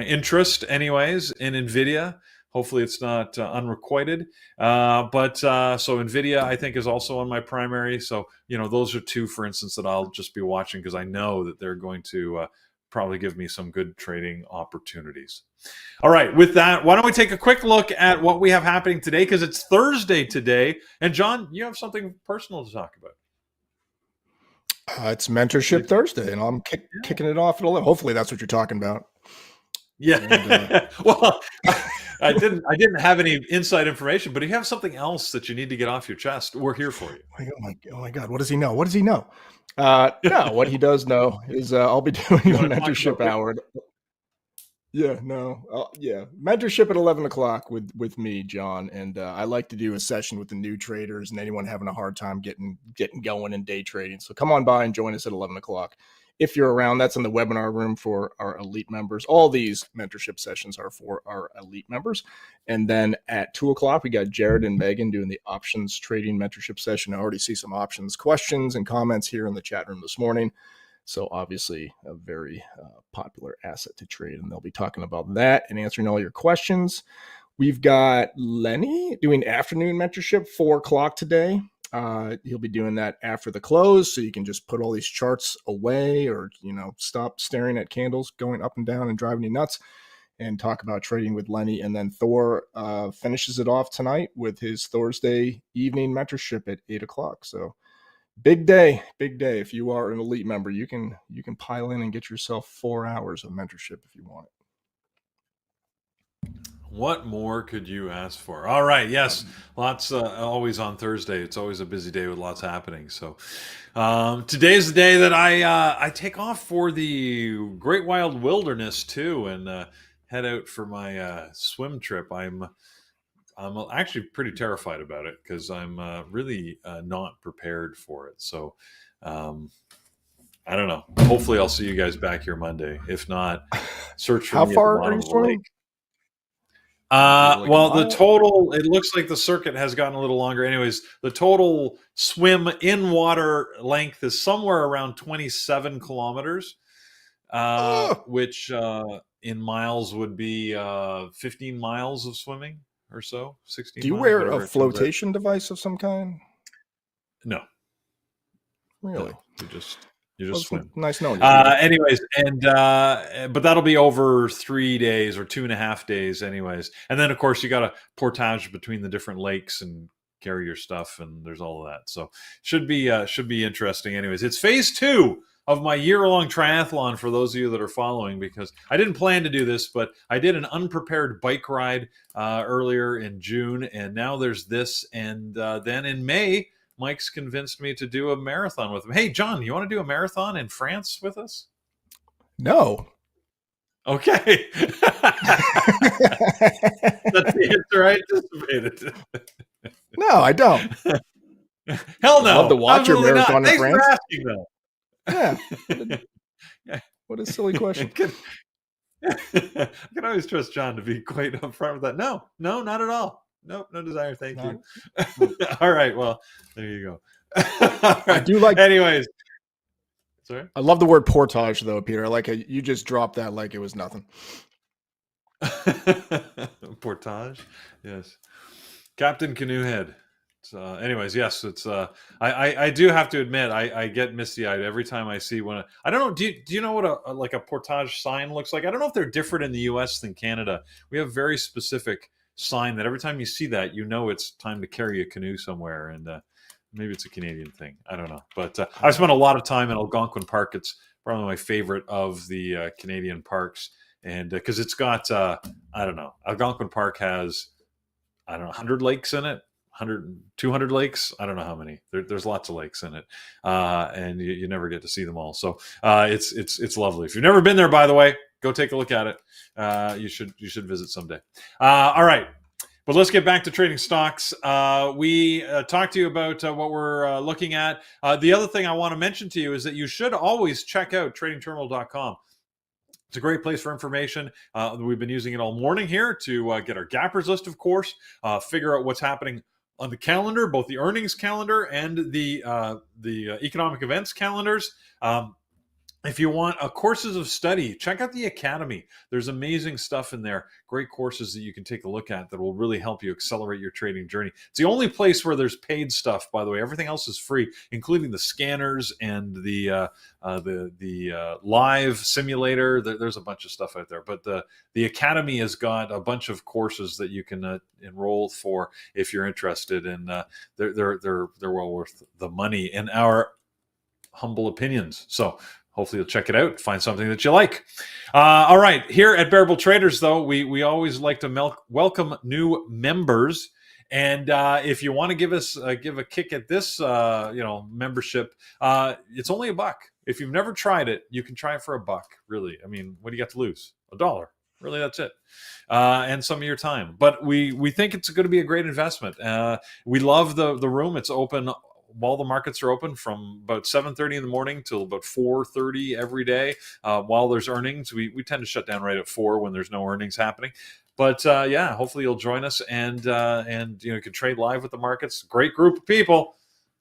interest, anyways, in NVIDIA. Hopefully, it's not unrequited. But so NVIDIA, I think, is also on my primary. So those are two, for instance, that I'll just be watching because I know that they're going to probably give me some good trading opportunities. All right, with that, why don't we take a quick look at what we have happening today, because it's Thursday today. And John, you have something personal to talk about. It's Mentorship Thursday, and I'm kicking it off at 11. Hopefully, that's what you're talking about. Yeah. And, well, I didn't have any inside information, but if you have something else that you need to get off your chest, we're here for you. Oh my God! What does he know? What does he know? No, what he does know is I'll be doing the mentorship hour. Mentorship at 11 o'clock with me, John, and I like to do a session with the new traders and anyone having a hard time getting going in day trading. So come on by and join us at 11 o'clock. if you're around, that's in the webinar room for our elite members. All these mentorship sessions are for our elite members. And then at 2:00, we got Jared and Megan doing the options trading mentorship session. I already see some options questions and comments here in the chat room this morning. So obviously a very popular asset to trade, and they'll be talking about that and answering all your questions. We've got Lenny doing afternoon mentorship, 4:00 today. He'll be doing that after the close, so you can just put all these charts away, or stop staring at candles going up and down and driving you nuts, and talk about trading with Lenny. And then Thor finishes it off tonight with his Thursday evening mentorship at 8:00. So big day. If you are an elite member, you can pile in and get yourself 4 hours of mentorship if you want it. What more could you ask for? All right. Yes. Lots always on Thursday. It's always a busy day with lots happening. So today's the day that I take off for the Great Wild Wilderness too, and head out for my swim trip. I'm actually pretty terrified about it because I'm really not prepared for it. So I don't know. Hopefully I'll see you guys back here Monday. If not, search for How me at far the bottom are you of the swimming? lake. Like Well, the total, it looks like the circuit has gotten a little longer. Anyways, the total swim in water length is somewhere around 27 kilometers, which in miles would be 15 miles of swimming or so, 16 Do you miles, wear whatever a it comes out. flotation device of some kind? No. Really? No, you just swim. Nice knowing you. Anyways, and but that'll be over 3 days or 2.5 days, anyways. And then of course you got to portage between the different lakes and carry your stuff, and there's all of that. So should be interesting. Anyways, it's phase 2 of my year-long triathlon for those of you that are following, because I didn't plan to do this, but I did an unprepared bike ride earlier in June, and now there's this, and then in May, Mike's convinced me to do a marathon with him. Hey, John, you want to do a marathon in France with us? No. Okay. That's the answer I anticipated. No, I don't. Hell no. I'd love to watch your Absolutely marathon not. in Thanks France. for asking, though. Yeah. What a silly question. I can always trust John to be quite upfront with that. No, not at all. Nope, no desire. Thank you. All right. Well, there you go. Right. I do like. Anyways. Sorry? I love the word portage, though, Peter. I like how you just dropped that like it was nothing. Portage? Yes. Captain Canoehead. Anyways, yes, it's. I do have to admit, I get misty-eyed every time I see one. I don't know. Do you know what a portage sign looks like? I don't know if they're different in the U.S. than Canada. We have very specific sign that every time you see that, you know it's time to carry a canoe somewhere, and maybe it's a Canadian thing. I don't know, but I've spent a lot of time in Algonquin Park. It's probably my favorite of the Canadian parks, and because it's got I don't know, Algonquin Park has 100 lakes in it. 100, 200 lakes. I don't know how many. There's lots of lakes in it, and you never get to see them all. So it's lovely. If you've never been there, by the way, go take a look at it. You should visit someday. All right, but let's get back to trading stocks. We talked to you about what we're looking at. The other thing I want to mention to you is that you should always check out tradingterminal.com. It's a great place for information. We've been using it all morning here to get our gappers list, of course, figure out what's happening on the calendar, both the earnings calendar and the economic events calendars. If you want courses of study, check out the Academy. There's amazing stuff in there, great courses that you can take a look at that will really help you accelerate your trading journey. It's the only place where there's paid stuff, by the way. Everything else is free, including the scanners and the live simulator. There's a bunch of stuff out there, but the Academy has got a bunch of courses that you can enroll for if you're interested, and they're well worth the money in our humble opinions. So hopefully you'll check it out, find something that you like. All right, here at Bearable Traders, though, we always like to welcome new members. And if you want to give a kick at this membership, it's only $1. If you've never tried it, you can try it for $1. Really, I mean, what do you got to lose? $1. Really, that's it. And some of your time. But we think it's going to be a great investment. We love the room. It's open while the markets are open from about 7:30 in the morning till about 4:30 every day. While there's earnings, we tend to shut down right at 4 when there's no earnings happening. But yeah, hopefully you'll join us and you can trade live with the markets. Great group of people.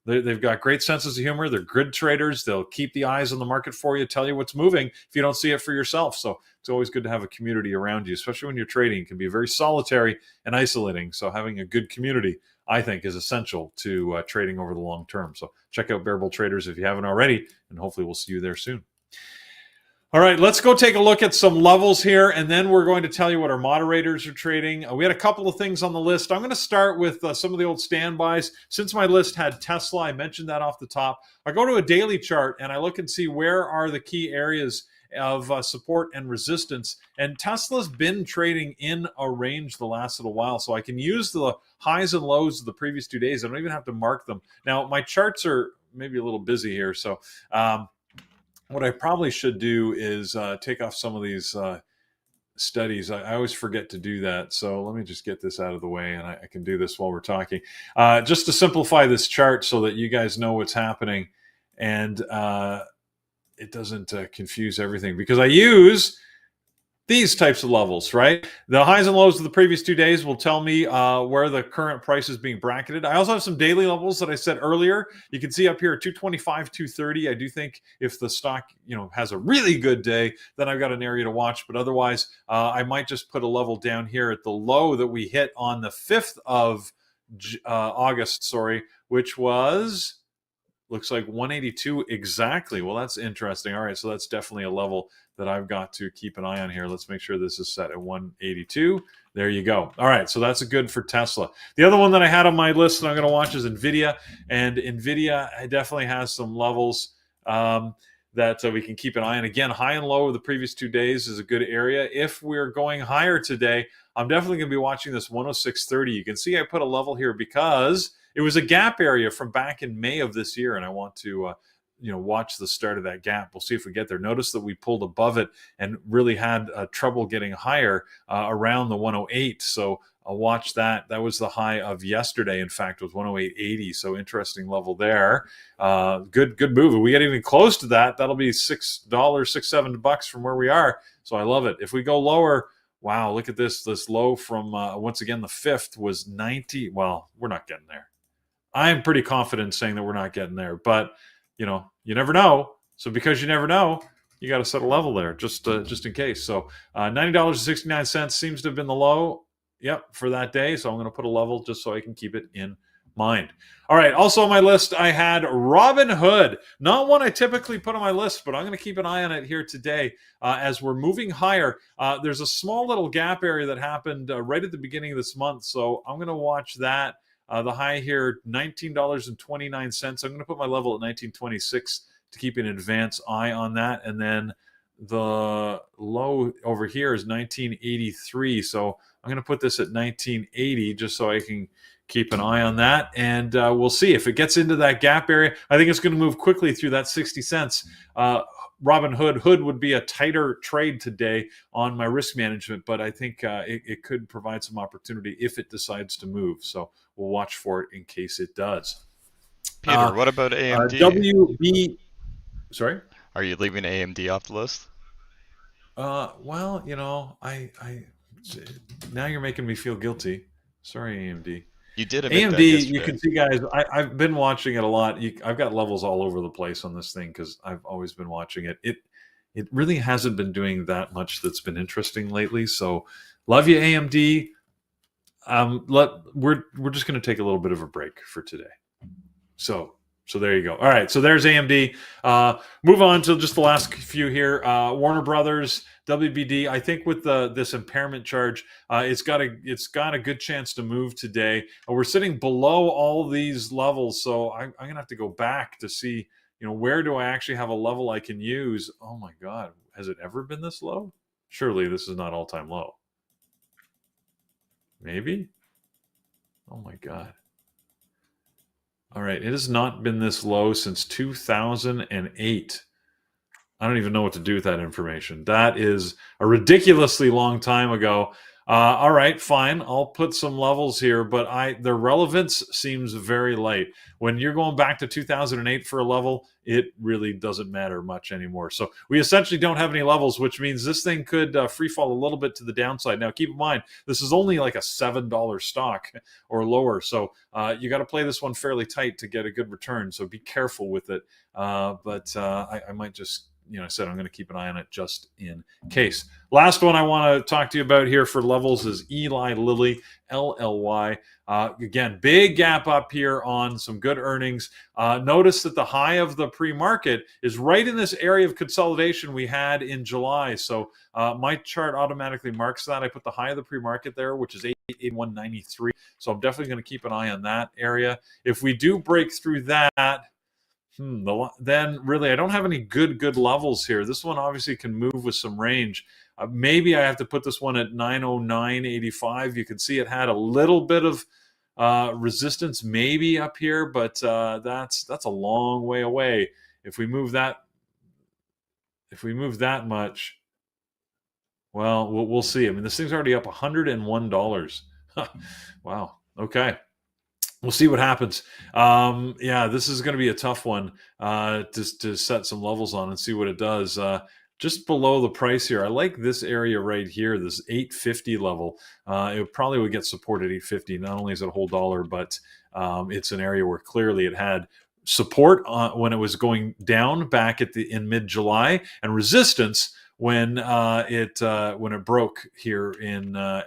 They've got great senses of humor. They're good traders. They'll keep the eyes on the market for you, tell you what's moving if you don't see it for yourself. So it's always good to have a community around you, especially when you're trading. It can be very solitary and isolating. So having a good community, I think, is essential to trading over the long term. So check out Bear Bull Traders if you haven't already, and hopefully we'll see you there soon. All right, let's go take a look at some levels here, and then we're going to tell you what our moderators are trading. We had a couple of things on the list. I'm going to start with some of the old standbys. Since my list had Tesla, I mentioned that off the top. I go to a daily chart, and I look and see where are the key areas of support and resistance. And Tesla's been trading in a range the last little while, so I can use the highs and lows of the previous 2 days. I don't even have to mark them. Now, my charts are maybe a little busy here, so what I probably should do is take off some of these studies. I always forget to do that. So let me just get this out of the way, and I can do this while we're talking. Just to simplify this chart so that you guys know what's happening and it doesn't confuse everything, because I use these types of levels, right? The highs and lows of the previous 2 days will tell me where the current price is being bracketed. I also have some daily levels that I said earlier. You can see up here 225, 230. I do think if the stock, has a really good day, then I've got an area to watch. But otherwise, I might just put a level down here at the low that we hit on the 5th of August, which was, looks like 182 exactly. Well, that's interesting. All right, so that's definitely a level that I've got to keep an eye on here. Let's make sure this is set at 182. There you go. All right, so that's a good for Tesla. The other one that I had on my list that I'm going to watch is NVIDIA. And NVIDIA definitely has some levels that we can keep an eye on. Again, high and low of the previous 2 days is a good area. If we're going higher today, I'm definitely going to be watching this 106.30. You can see I put a level here because it was a gap area from back in May of this year, and I want to watch the start of that gap. We'll see if we get there. Notice that we pulled above it and really had trouble getting higher around the 108. So I'll watch that. That was the high of yesterday. In fact, was 108.80. So interesting level there. Good move. If we get even close to that, that'll be $6, $7 from where we are. So I love it. If we go lower, wow, look at this. This low from once again the 5th was 90. Well, we're not getting there. I'm pretty confident saying that we're not getting there, but you never know. So because you never know, you got to set a level there just in case. So $90.69 seems to have been the low, for that day. So I'm going to put a level just so I can keep it in mind. All right. Also on my list, I had Robinhood. Not one I typically put on my list, but I'm going to keep an eye on it here today as we're moving higher. There's a small little gap area that happened right at the beginning of this month. So I'm going to watch that. The high here, $19.29. I'm going to put my level at 19.26 to keep an advance eye on that. And then the low over here is 19.83. So I'm going to put this at 19.80 just so I can keep an eye on that. And we'll see if it gets into that gap area. I think it's going to move quickly through that 60 cents. Hood would be a tighter trade today on my risk management, but I think it could provide some opportunity if it decides to move. So we'll watch for it in case it does. Peter, what about AMD? WB, sorry? Are you leaving AMD off the list? Well, I now you're making me feel guilty. Sorry, AMD. You did admit that AMD, yesterday. you can see, guys, I've been watching it a lot. I've got levels all over the place on this thing because I've always been watching it. It really hasn't been doing that much that's been interesting lately. So love you, AMD. We're just going to take a little bit of a break for today. So there you go. All right. So there's AMD. Move on to just the last few here. Warner Brothers, WBD. I think with this impairment charge, it's got a good chance to move today. We're sitting below all these levels, so I'm gonna have to go back to see, where do I actually have a level I can use? Oh my God, has it ever been this low? Surely this is not all-time low. Maybe. Oh my God. All right, it has not been this low since 2008. I don't even know what to do with that information. That is a ridiculously long time ago. All right, fine. I'll put some levels here, but their relevance seems very light. When you're going back to 2008 for a level, it really doesn't matter much anymore. So we essentially don't have any levels, which means this thing could free fall a little bit to the downside. Now, keep in mind, this is only like a $7 stock or lower. So you got to play this one fairly tight to get a good return. So be careful with it. I might just, I said I'm going to keep an eye on it just in case. Last one I want to talk to you about here for levels is Eli Lilly, LLY. Again, big gap up here on some good earnings. Notice that the high of the pre-market is right in this area of consolidation we had in July. So my chart automatically marks that. I put the high of the pre-market there, which is 881.93. So I'm definitely going to keep an eye on that area. If we do break through that, then really I don't have any good levels here. This one obviously can move with some range. Maybe I have to put this one at 909.85. You can see it had a little bit of resistance maybe up here, but that's a long way away. If we move that much, well, we'll see. I mean, this thing's already up $101. Wow. Okay. We'll see what happens. Yeah, this is going to be a tough one to set some levels on and see what it does. Just below the price here, I like this area right here, this 850 level. It probably would get support at 850. Not only is it a whole dollar, but it's an area where clearly it had support when it was going down back in mid-July, and resistance when it broke here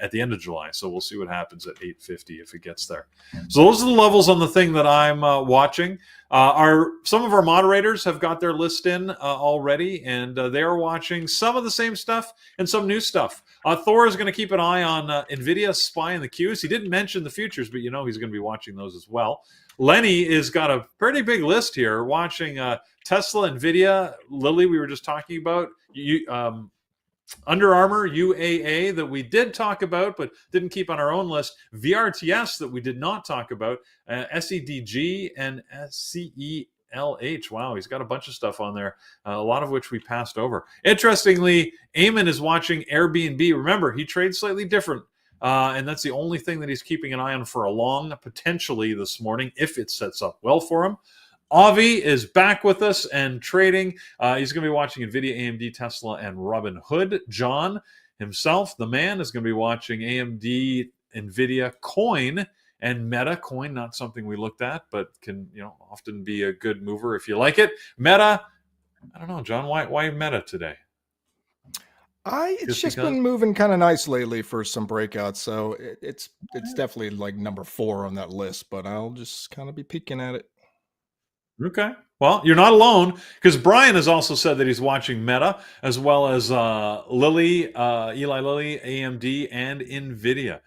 at the end of July. So we'll see what happens at 850 if it gets there. So those are the levels on the thing that I'm watching. Some of our moderators have got their list in already, and they are watching some of the same stuff and some new stuff. Thor is going to keep an eye on NVIDIA, SPY, and the Qs. He didn't mention the futures, but he's going to be watching those as well. Lenny has got a pretty big list here, watching Tesla, NVIDIA, Lilly we were just talking about, Under Armour, UAA that we did talk about but didn't keep on our own list, VRTS that we did not talk about, SEDG, and SCELH. Wow, he's got a bunch of stuff on there, a lot of which we passed over. Interestingly, Eamon is watching Airbnb. Remember, he trades slightly different. And that's the only thing that he's keeping an eye on for a long, potentially this morning, if it sets up well for him. Avi is back with us and trading. He's going to be watching NVIDIA, AMD, Tesla, and Robinhood. John himself, the man, is going to be watching AMD, NVIDIA, Coin, and Meta. Coin, not something we looked at, but can often be a good mover if you like it. Meta, I don't know, John, why Meta today? It's just been moving kind of nice lately for some breakouts, so it's definitely like number 4 on that list. But I'll just kind of be peeking at it. Okay. Well, you're not alone, because Brian has also said that he's watching Meta as well as Lilly, Eli Lilly, AMD, and NVIDIA.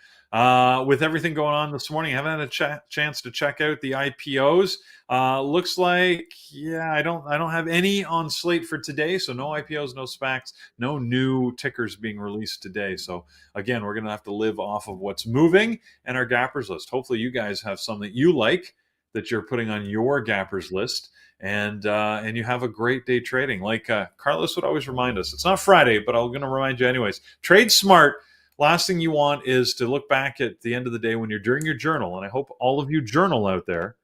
With everything going on this morning, I haven't had a chance to check out the IPOs. Looks like, I don't have any on slate for today. So no IPOs, no SPACs, no new tickers being released today. So again, we're going to have to live off of what's moving and our gappers list. Hopefully you guys have some that you like that you're putting on your gappers list, and you have a great day trading. Like Carlos would always remind us, it's not Friday, but I'm going to remind you anyways. Trade smart. Last thing you want is to look back at the end of the day when you're doing your journal, and I hope all of you journal out there,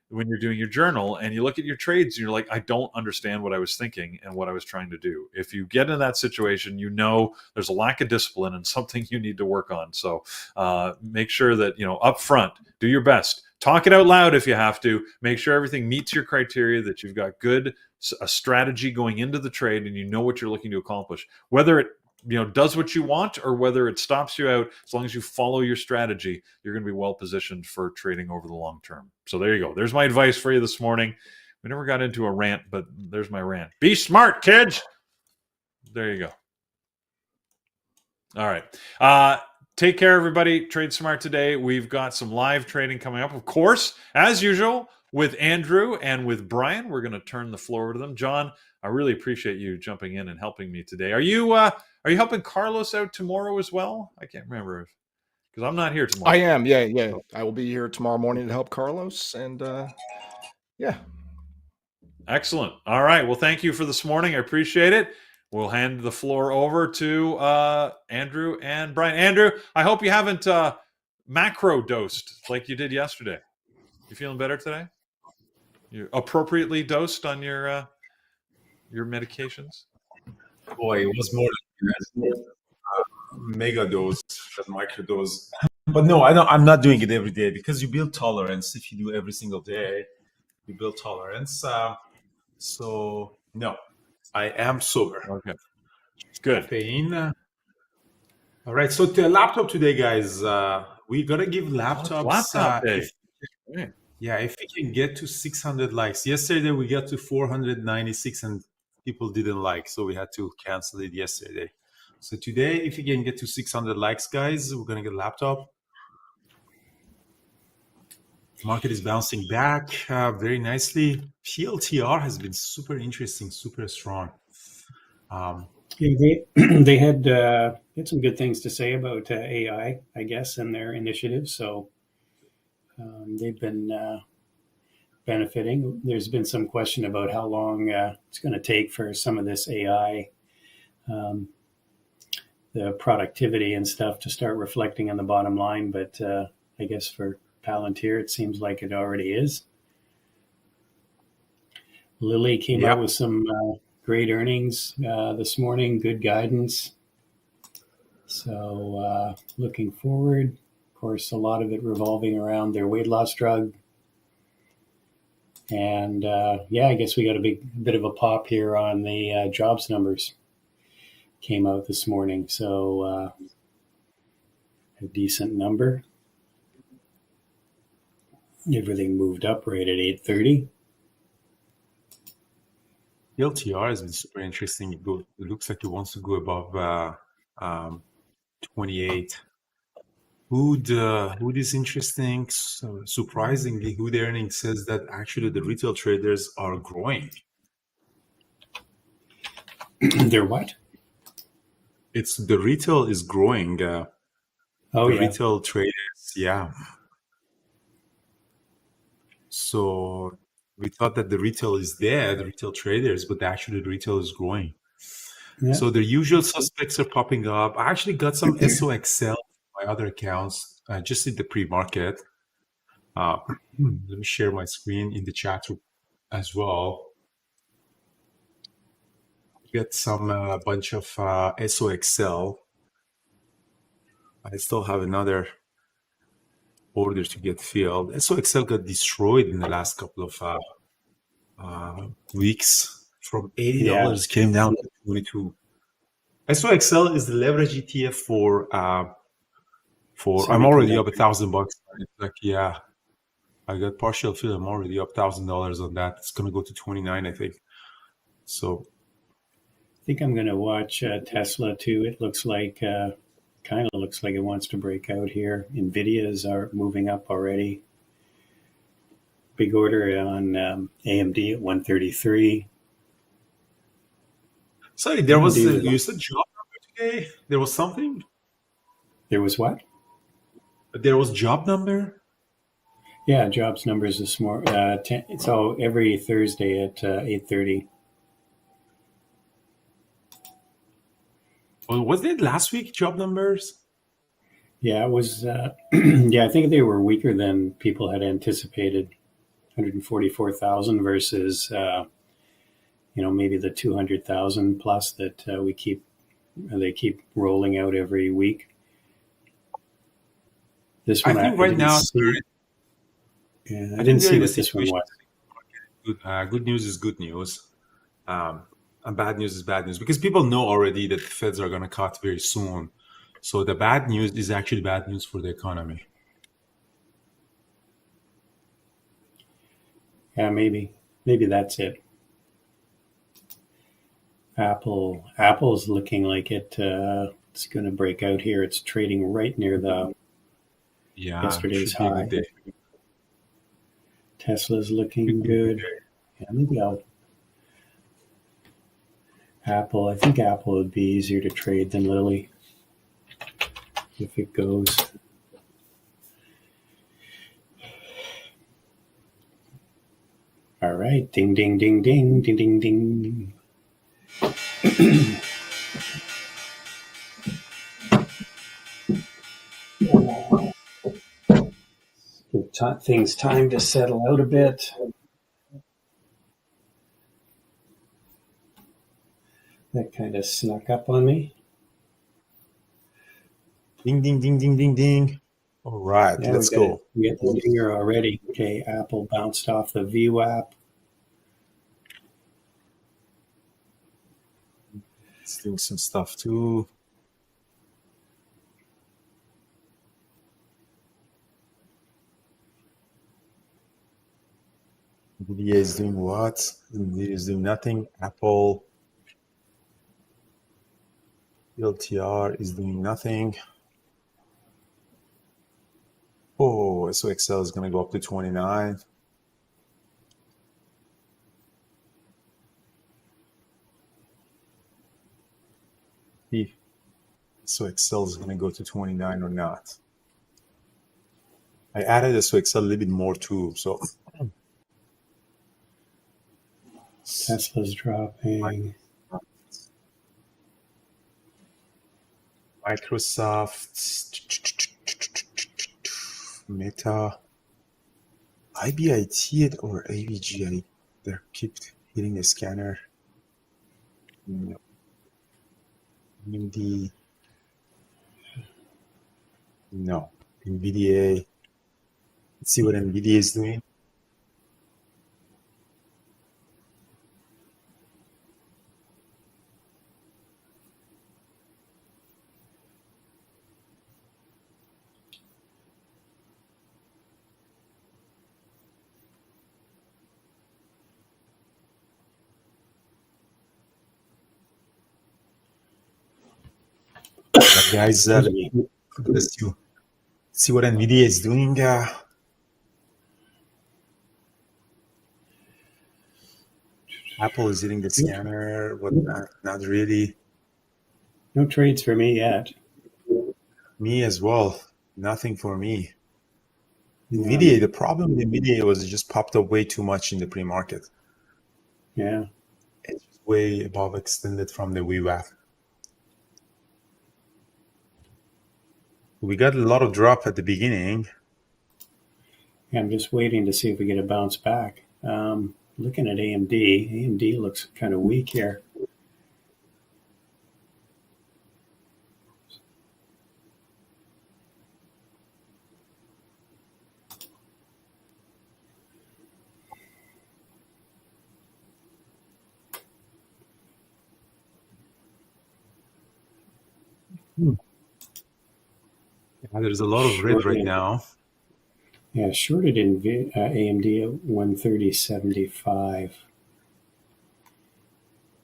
when you're doing your journal and you look at your trades and you're like, I don't understand what I was thinking and what I was trying to do. If you get in that situation, there's a lack of discipline and something you need to work on. So make sure that, up front, do your best. Talk it out loud if you have to. Make sure everything meets your criteria, that you've got a strategy going into the trade and you know what you're looking to accomplish. Whether it does what you want or whether it stops you out, as long as you follow your strategy, you're going to be well positioned for trading over the long term. So there you go. There's my advice for you this morning. We never got into a rant, but there's my rant. Be smart, kids. There you go. All right. Take care, everybody. Trade smart today. We've got some live trading coming up, of course, as usual, with Andrew and with Brian. We're going to turn the floor over to them. John, I really appreciate you jumping in and helping me today. Are you helping Carlos out tomorrow as well? I can't remember, because I'm not here tomorrow. I am. Yeah. I will be here tomorrow morning to help Carlos, and yeah. Excellent. All right. Well, thank you for this morning. I appreciate it. we'll hand the floor over to Andrew and Brian. Andrew, I hope you haven't macro dosed like you did yesterday. You feeling better today? You appropriately dosed on your medications? Boy, it was more than mega dose than micro dose. But no, I'm not doing it every day because you build tolerance. If you do every single day, you build tolerance. So no, I am sober. Okay, good. Caffeine. All right. So to a laptop today, guys. We gotta give laptops. Laptop day. If we can get to 600 likes. Yesterday we got to 496 and people didn't like, so we had to cancel it yesterday. So today, if you can get to 600 likes, guys, we're gonna get a laptop. Market is bouncing back very nicely. PLTR has been super interesting, super strong. They had some good things to say about AI, I guess, and their initiatives. So they've been benefiting. There's been some question about how long it's going to take for some of this AI, the productivity and stuff to start reflecting on the bottom line. But I guess for Palantir, it seems like it already is. Lilly came out with some great earnings this morning, good guidance. So looking forward, of course, a lot of it revolving around their weight loss drug. And I guess we got a bit of a pop here on the jobs numbers. Came out this morning. So a decent number. Everything moved up right at 8:30. LTR has been super interesting. It looks like it wants to go above 28. Hood is interesting. So surprisingly, Hood earnings says that actually the retail traders are growing. They're what? It's the retail is growing. Retail traders, So we thought that the retail is dead, the retail traders, but actually the retail is growing. Yeah. So the usual suspects are popping up. I actually got some SOXL on my other accounts just in the pre-market. Let me share my screen in the chat room as well. Get some bunch of SOXL. I still have another order to get filled. SOXL got destroyed in the last couple of weeks. From $80 came down to $22. SOXL is the leverage ETF for I'm already up $1,000. It's like I got partial fill. I'm already up $1,000 on that. It's gonna go to 29, I think. So I think I'm gonna watch Tesla too. It looks like kind of looks like it wants to break out here. Nvidia's are moving up already. Big order on AMD at 133. Sorry, there was you said job number today. There was something. There was what? There was job number. Yeah, jobs numbers this morning. It's all every Thursday at 8:30. Well, was it last week job numbers? Yeah, it was. I think they were weaker than people had anticipated. 144,000 versus, maybe the 200,000 plus that they keep rolling out every week. This one, I think right now. I didn't see what this one was. Good news is good news. And bad news is bad news because people know already that the feds are going to cut very soon. So the bad news is actually bad news for the economy. Yeah, maybe that's it. Apple's looking like it's going to break out here. It's trading right near the yesterday's high. Tesla's looking good. Yeah, maybe Apple. I think Apple would be easier to trade than Lilly if it goes. All right. Ding, ding, ding, ding, ding, ding, ding. Give things time to settle out a bit. That kind of snuck up on me. Ding, ding, ding, ding, ding, ding. All right, Yeah, let's go. we got the dinger already. Okay, Apple bounced off the VWAP. It's doing some stuff too. NVIDIA is doing what? NVIDIA is doing nothing. Apple LTR is doing nothing. Oh, SOXL is going to go up to 29. If SOXL is going to go to 29 or not. I added SOXL a little bit more too. So Tesla's dropping. Microsoft, Meta, IBIT or AVGA. They keep hitting the scanner. No. AMD. No. NVIDIA. Let's see what NVIDIA is doing. Guys, let's see what NVIDIA is doing. Apple is hitting the scanner. What? Not really. No trades for me yet. Me as well. Nothing for me. NVIDIA, the problem with NVIDIA was it just popped up way too much in the pre-market. Yeah. It's way above extended from the VWAP. We got a lot of drop at the beginning. Yeah, I'm just waiting to see if we get a bounce back. Looking at AMD, AMD looks kind of weak here. Yeah, there's a lot of red right now. Yeah, shorted in AMD at 130.75.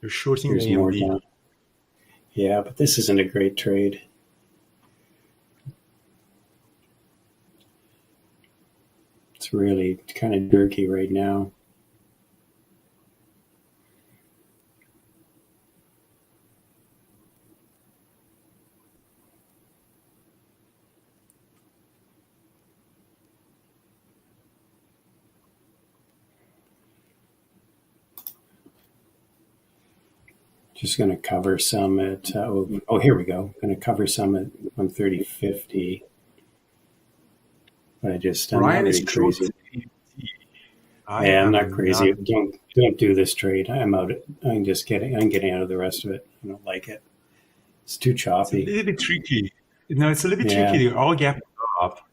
You're shorting Here's more AMD. down. Yeah, but this isn't a great trade. It's really kind of jerky right now. Just going to cover some at, here we go. Going to cover some at 130.50. But I'm not really crazy. I'm not crazy. Don't do this trade. I'm out. I'm getting out of the rest of it. I don't like it. It's too choppy. It's a little bit tricky. No, it's a little bit tricky. They're all gapping up.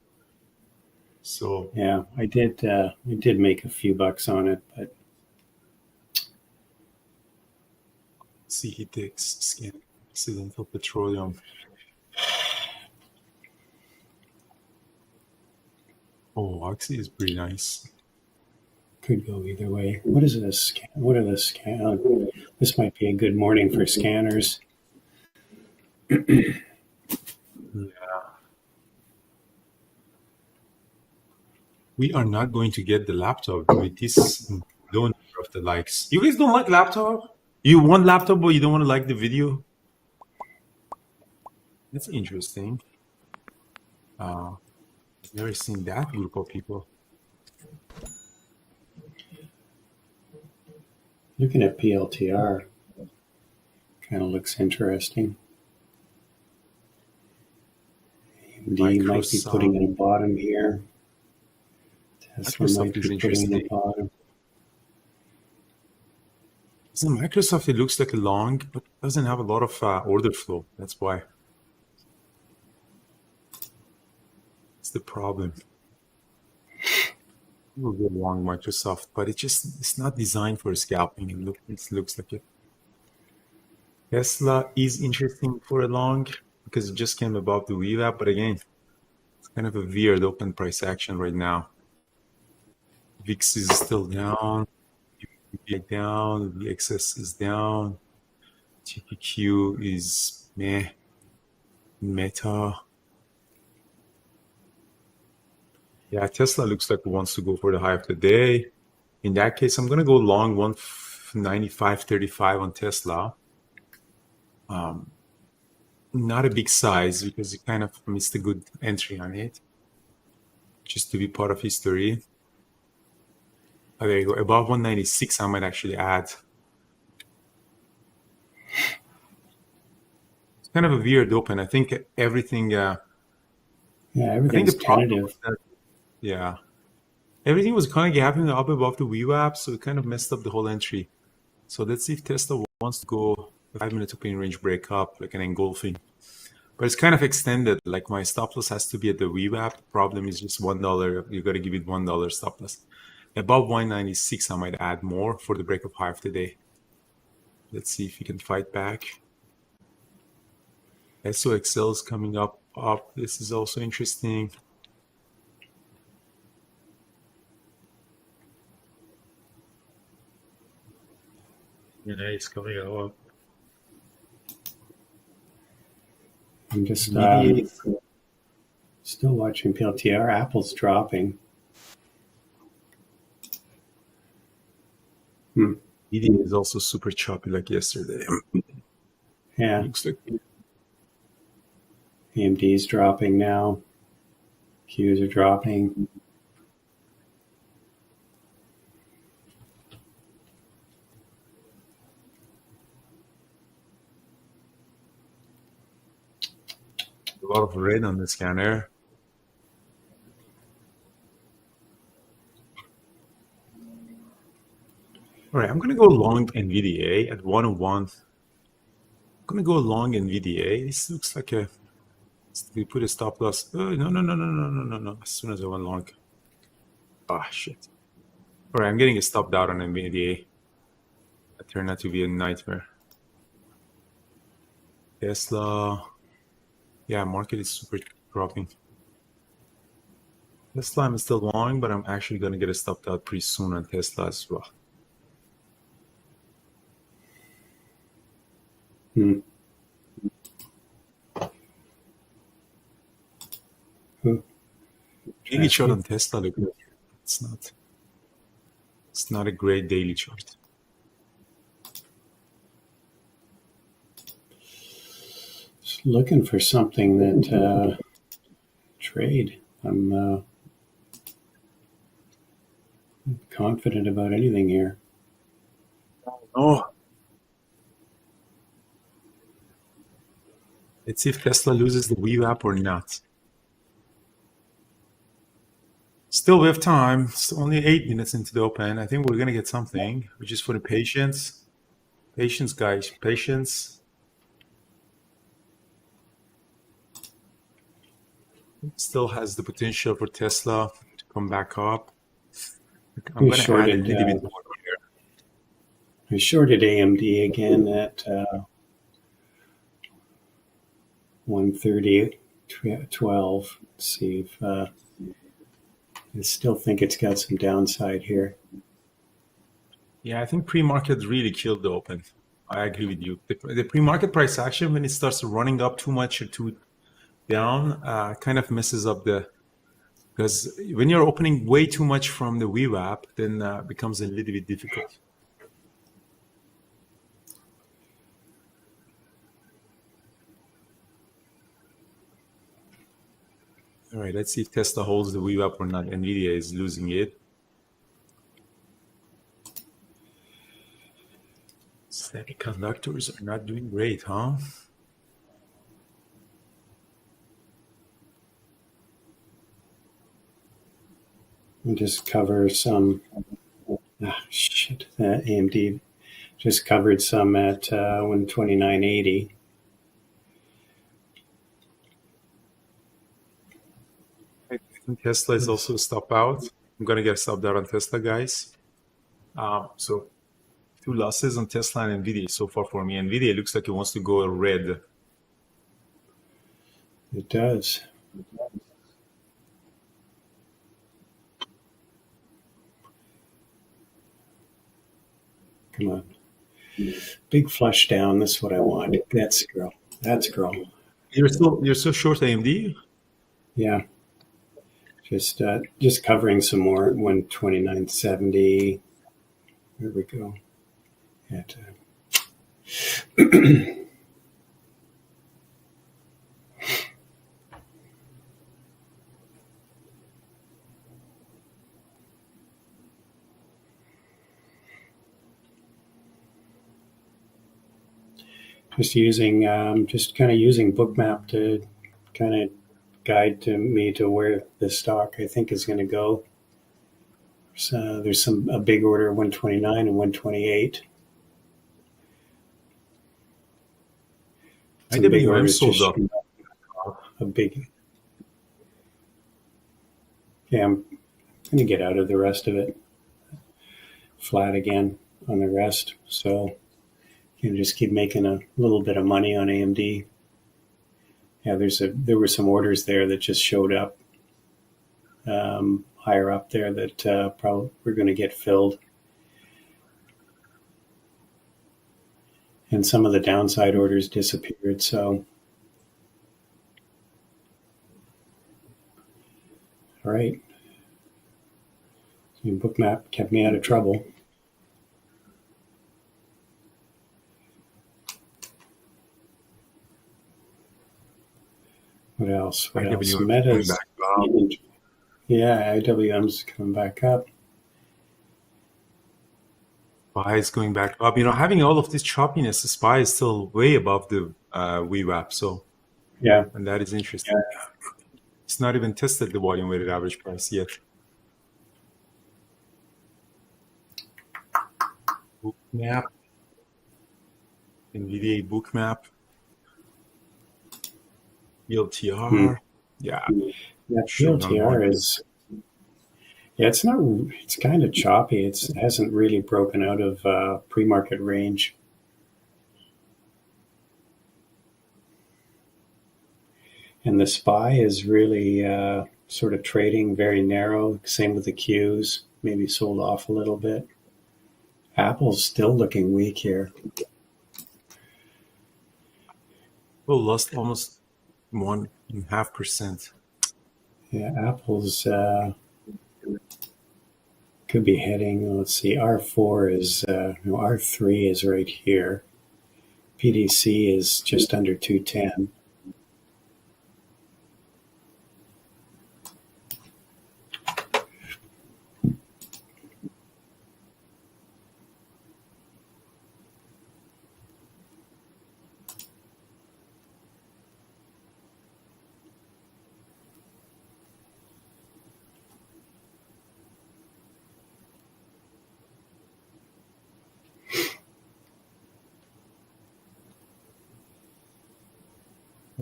So yeah, I did make a few bucks on it, but see, he takes scan accidental petroleum. Oh, Oxy is pretty nice. Could go either way. What is this? What are the scan? This might be a good morning for scanners. Yeah. We are not going to get the laptop with this low number of the likes. You guys don't like laptop? You want laptop, but you don't want to like the video? That's interesting. I've never seen that group of people. Looking at PLTR, Kind of looks interesting. AMD might be putting in a bottom here. Tesla might be putting in a bottom. So Microsoft, it looks like a long, but doesn't have a lot of order flow. That's why. It's the problem. We'll go long Microsoft, but it's not designed for scalping. It looks like it. Tesla is interesting for a long because it just came above the VWAP, but again, it's kind of a weird open price action right now. VIX is still down, VI down, VXS is down, TPQ is meh, Meta. Yeah, Tesla looks like it wants to go for the high of the day. In that case, I'm going to go long 195.35 on Tesla. Not a big size because it kind of missed a good entry on it. Just to be part of history. Oh, there you go. Above 196, I might actually add. It's kind of a weird open. I think everything... everything's tentative. Yeah. Everything was kind of gapping up above the VWAP, so it kind of messed up the whole entry. So let's see if Tesla wants to go 5-minute opening range break up, like an engulfing. But it's kind of extended. Like my stop loss has to be at the VWAP. The problem is just $1. You got to give it $1 stop loss. Above 196, I might add more for the break of high of the day. Let's see if you can fight back. SOXL is coming up. This is also interesting. It's coming up. I'm just still watching PLTR. Apple's dropping. EDA is also super choppy like yesterday. Yeah. Looks like AMD's dropping now. Qs are dropping. a lot of red on the scanner. All right, I'm going to go long NVDA at 101. I'm going to go long NVDA. This looks like a... We put a stop loss. Oh, no. As soon as I went long. Ah, shit. All right, I'm getting a stop out on NVDA. That turned out to be a nightmare. Tesla. Yeah, market is super dropping. Tesla, I'm still long, but I'm actually going to get a stop out pretty soon on Tesla as well. Daily chart on Tesla, look, it's not a great daily chart. Just looking for something that trade. I'm confident about anything here. Oh. Let's see if Tesla loses the VWAP or not. Still, we have time. It's only 8 minutes into the open. I think we're going to get something, which is for the patience. Patience, guys. Patience. Still has the potential for Tesla to come back up. I'm going to add a little bit more here. I shorted AMD again at 130.12. See if I still think it's got some downside here. Yeah, I think pre-market really killed the open. I agree with you. The pre-market price action, when it starts running up too much or too down, kind of messes up because when you're opening way too much from the VWAP, then it becomes a little bit difficult. All right, let's see if Tesla holds the VWAP or not. NVIDIA is losing it. Semiconductors are not doing great, huh? And just cover some. AMD just covered some at 129.80. I think Tesla is also a stop out. I'm gonna get a stop out on Tesla, guys. So 2 losses on Tesla and Nvidia so far for me. Nvidia looks like it wants to go red. It does. Come on. Big flush down. That's what I want. That's girl. That's girl. You're so short AMD. Yeah. Just covering some more at 129.70. There we go. At, just kind of using Bookmap to kind of guide to me to where the stock I think is going to go. So there's a big order 129 and 128. Some big IWM orders sold just up. a big. Yeah, I'm going to get out of the rest of it. Flat again on the rest. So you can just keep making a little bit of money on AMD. Yeah, there were some orders there that just showed up higher up there that probably we're going to get filled. And some of the downside orders disappeared. So, all right. So Bookmap kept me out of trouble. What else? Meta's. Yeah, IWM's coming back up. SPY is going back up. Having all of this choppiness, the SPY is still way above the VWAP. So, yeah, and that is interesting. Yeah. It's not even tested the volume weighted average price yet. Bookmap, NVIDIA Bookmap, PLTR. Yeah, PLTR is. Yeah, it's not. It's kind of choppy. It hasn't really broken out of pre-market range. And the SPY is really sort of trading very narrow. Same with the Qs. Maybe sold off a little bit. Apple's still looking weak here. Well, lost almost 1.5%. Yeah, Apple's could be heading. Let's see. R4 is R3 is right here. PDC is just under 210.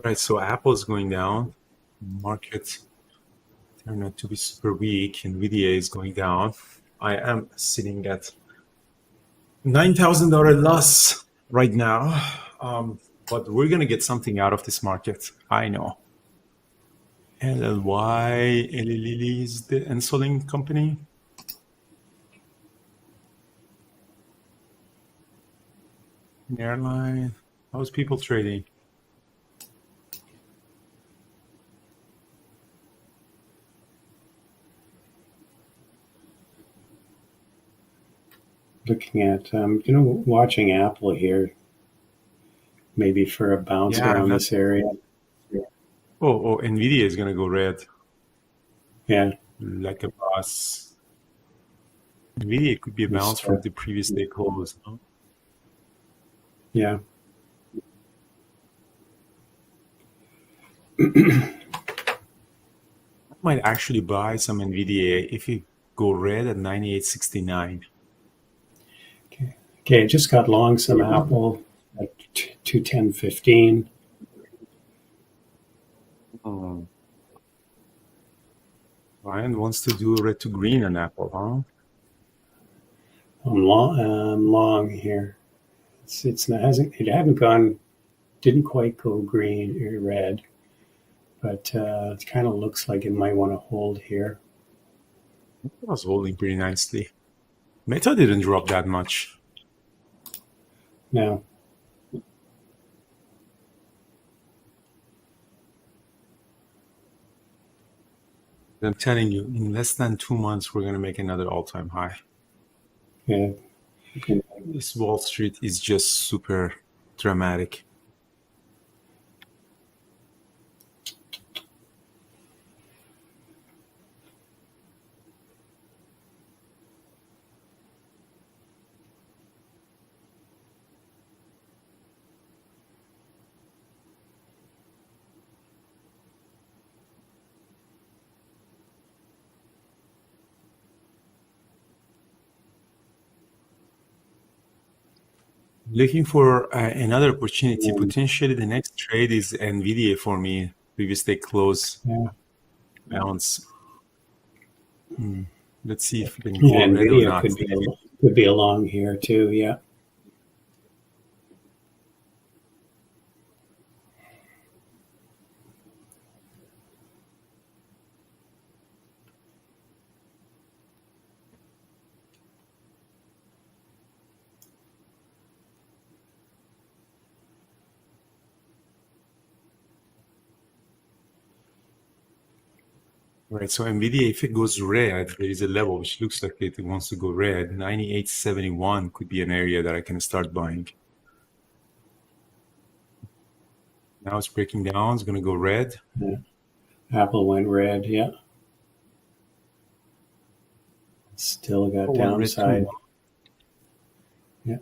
Right, so Apple is going down. Market turned out to be super weak. NVIDIA is going down. I am sitting at $9,000 loss right now. But we're going to get something out of this market. I know. LLY, Eli Lilly is the insulin company. Airline. How's people trading? Looking at, watching Apple here, maybe for a bounce around this area. Oh, NVIDIA is going to go red. Yeah. Like a boss. NVIDIA could be a bounce from the previous day close. Huh? Yeah. I might actually buy some NVDA if it go red at 98.69. Okay, I just got long some Apple at 210.15. Ryan wants to do red to green on Apple, huh? I'm long here. It hadn't gone, didn't quite go green or red, but it kind of looks like it might want to hold here. It was holding pretty nicely. Meta didn't drop that much. Now, I'm telling you, in less than 2 months, we're going to make another all-time high. yeah, This Wall Street is just super dramatic. Looking for another opportunity. Potentially the next trade is NVIDIA for me. Previous day close yeah. bounce. Let's see if we can Yeah, go red or NVIDIA not. could be along here too. Yeah. Right, so NVIDIA, if it goes red, there is a level which looks like it wants to go red. 98.71 could be an area that I can start buying. Now it's breaking down. It's going to go red. Yeah. Apple went red. Yeah. Still got downside. Yeah.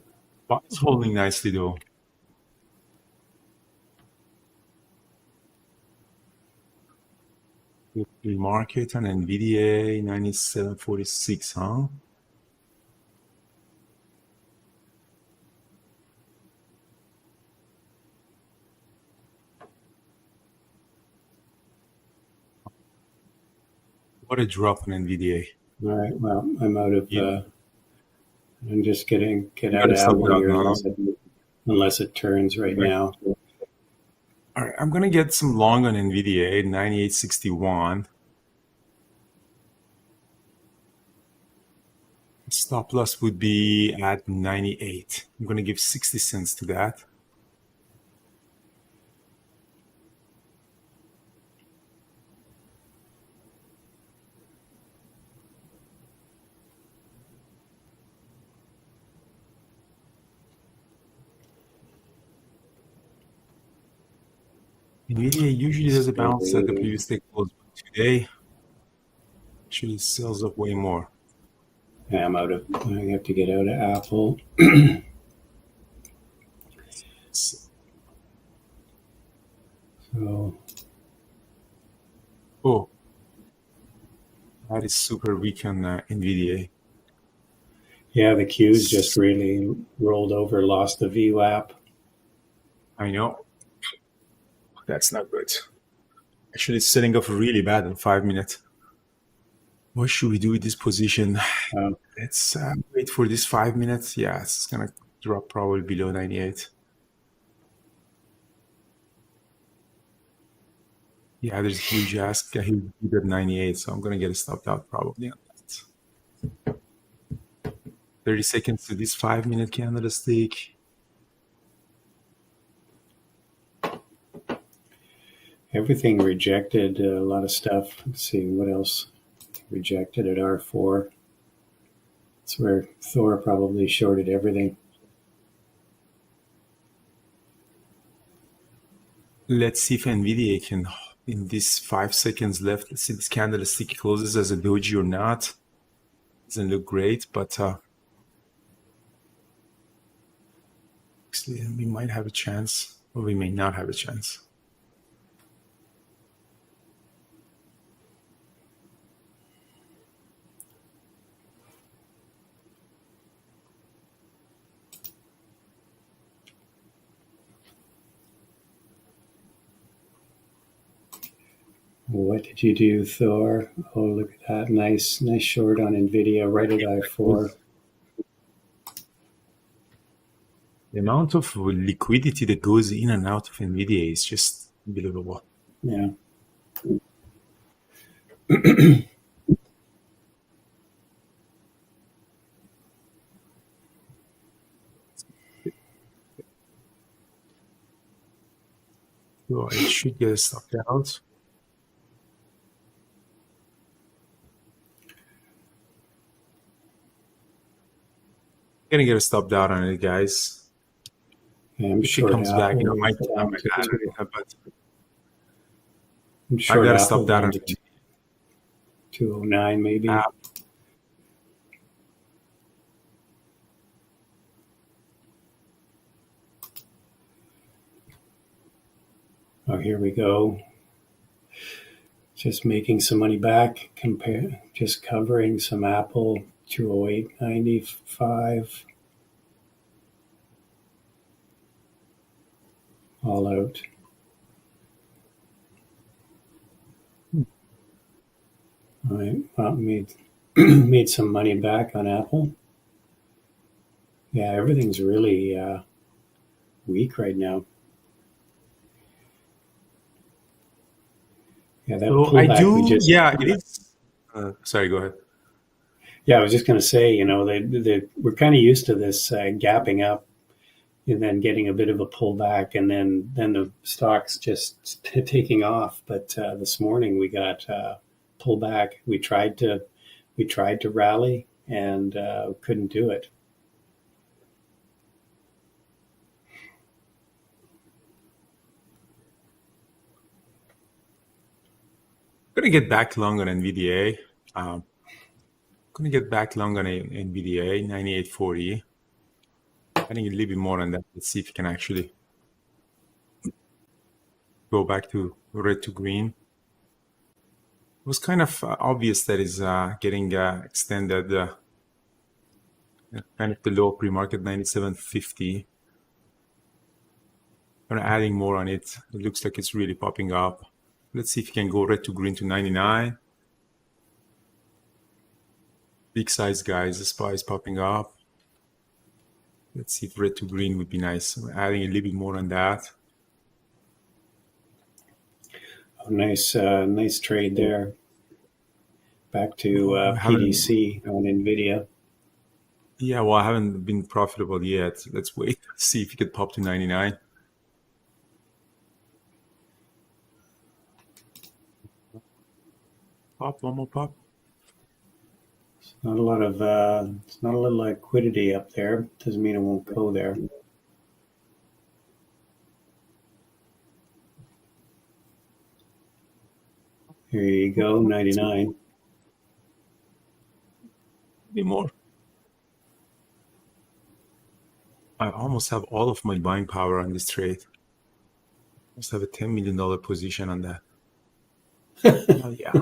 But it's holding nicely though. The market on NVIDIA 97.46, huh? What a drop on NVIDIA. All right. Well, I'm out of. Yeah. I'm just get You out gotta of stop Apple that here now. unless it turns right now. All right, I'm gonna get some long on NVIDIA 98.61. Stop loss would be at 98. I'm gonna give 60 cents to that. NVIDIA usually does a bounce at the previous day close, but today actually sells up way more. Yeah, I'm out of. I have to get out of Apple. So Oh, that is super weak on NVIDIA. yeah, the Q's just really rolled over, lost the VWAP. I know. That's not good. Actually, it's setting off really bad in 5 minutes. What should we do with this position? Let's wait for this 5 minutes. Yeah, it's going to drop probably below 98. Yeah, there's a huge ask. He hit at 98, so I'm going to get a stopped out probably on that. 30 seconds to this 5-minute candlestick. Everything rejected, a lot of stuff. Let's see what else rejected at R4. That's where Thor probably shorted everything. Let's see if NVIDIA can, in this 5 seconds left, let's see if this candlestick closes as a doji or not. Doesn't look great, but looks we might have a chance, or we may not have a chance. What did you do, Thor? Oh, look at that. Nice short on NVIDIA right at I4. The amount of liquidity that goes in and out of NVIDIA is just unbelievable. Yeah. So it should get stopped out. Gonna get a stop out on it, guys. Yeah, I'm If she short comes back, Apple. might down but I'm I short gotta Apple stop that down on to 209 maybe. Oh, here we go. Just making some money back. Just covering some Apple 208.95. All out. All right. Well, made some money back on Apple. Yeah, everything's really weak right now. Yeah, that So pullback I do. we just It is. Sorry, go ahead. Yeah, I was just going to say, we're kind of used to this gapping up and then getting a bit of a pullback, and then the stocks just taking off. But this morning we got pullback. We tried to rally and couldn't do it. Gonna get back long on NVDA. Gonna get back long on NVDA 98.40. I think a little bit more on that. Let's see if you can actually go back to red to green. It was kind of obvious that is getting extended. Kind of the low pre-market 97.50. I'm adding more on it. It looks like it's really popping up. Let's see if you can go red to green to 99. Big size guys, the SPY is popping up. Let's see if red to green would be nice. I'm adding a little bit more on that. Oh, nice trade there. Back to PDC on NVIDIA. Yeah, well, I haven't been profitable yet. Let's wait. See if you could pop to 99. Pop, one more pop. It's not a lot of liquidity up there. Doesn't mean it won't go there. Here you go, 99. Maybe more. I almost have all of my buying power on this trade. I must have a $10 million position on that. Oh, yeah.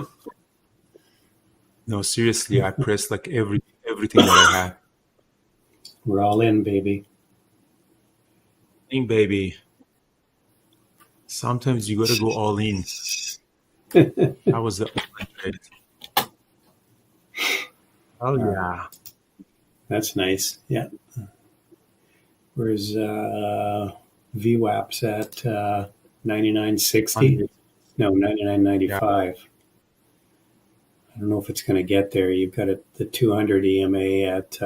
No, seriously, I pressed like everything that I had. We're all in, baby. In, baby. Sometimes you gotta go all in. That was the trade. Oh yeah. That's nice. Yeah. Where's VWAP's at 99.60? No, 99.95. I don't know if it's going to get there. You've got the 200 EMA at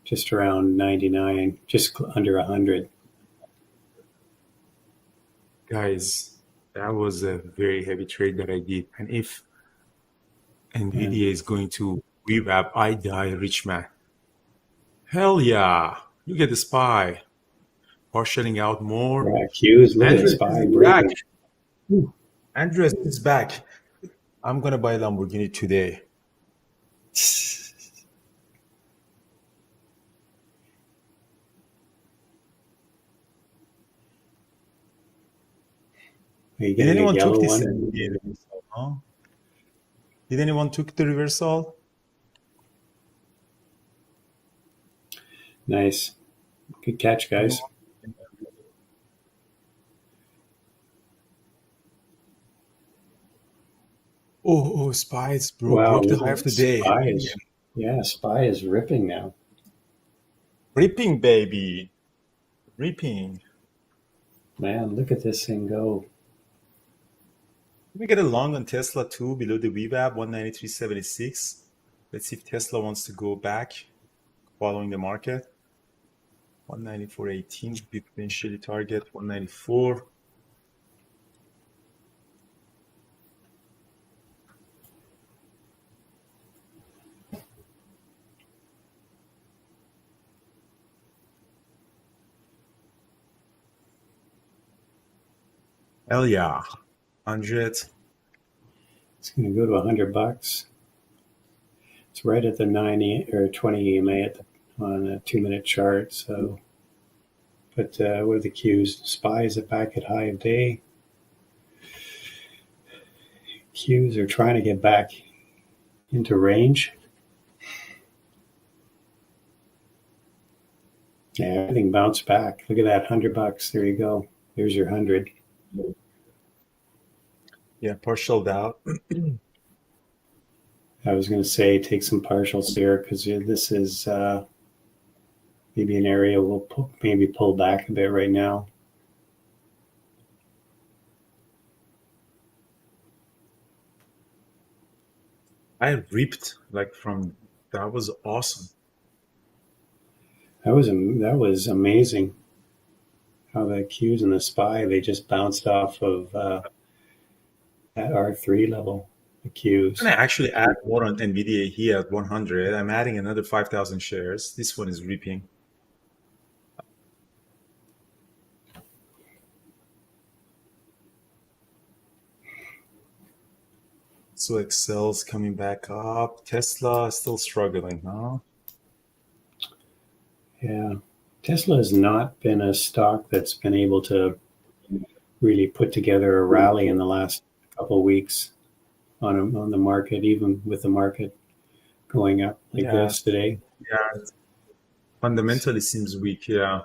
just around 99, just under 100. Guys, that was a very heavy trade that I did. And if NVIDIA is going to VWAP, I die rich man. Hell yeah. Look at the SPY. Partialing out more. Yeah, Q's, look at the SPY breaking. Andres is back. I'm going to buy a Lamborghini today. Are you Did getting a anyone took yellow this one? reversal? Huh? Did anyone took the reversal? Nice. Good catch, guys. Oh, Spies Wow, broke the high of the day. Spy is ripping now. Ripping, baby. Ripping. Man, look at this thing go. We get a long on Tesla too, below the VWAP, 193.76. Let's see if Tesla wants to go back following the market. 194.18, potentially target 194. Hell yeah. 100. It's going to go to $100. It's right at the 90 or 20 EMA on a 2-minute chart. So, but what are the cues? Spy is back at high of day. Cues are trying to get back into range. Yeah, everything bounced back. Look at that, $100. There you go. There's your 100. Yeah, partial out. I was going to say take some partials here because this is maybe an area we'll maybe pull back a bit right now. I ripped like from that was awesome. That was amazing. How the Qs and the SPY, they just bounced off of that R3 level. The Qs. I'm gonna actually add more on NVIDIA here at 100. I'm adding another 5,000 shares. This one is ripping. So Excel's coming back up. Tesla is still struggling, huh? Yeah. Tesla has not been a stock that's been able to really put together a rally in the last couple of weeks on the market, even with the market going up like this today. Yeah, fundamentally seems weak. Yeah.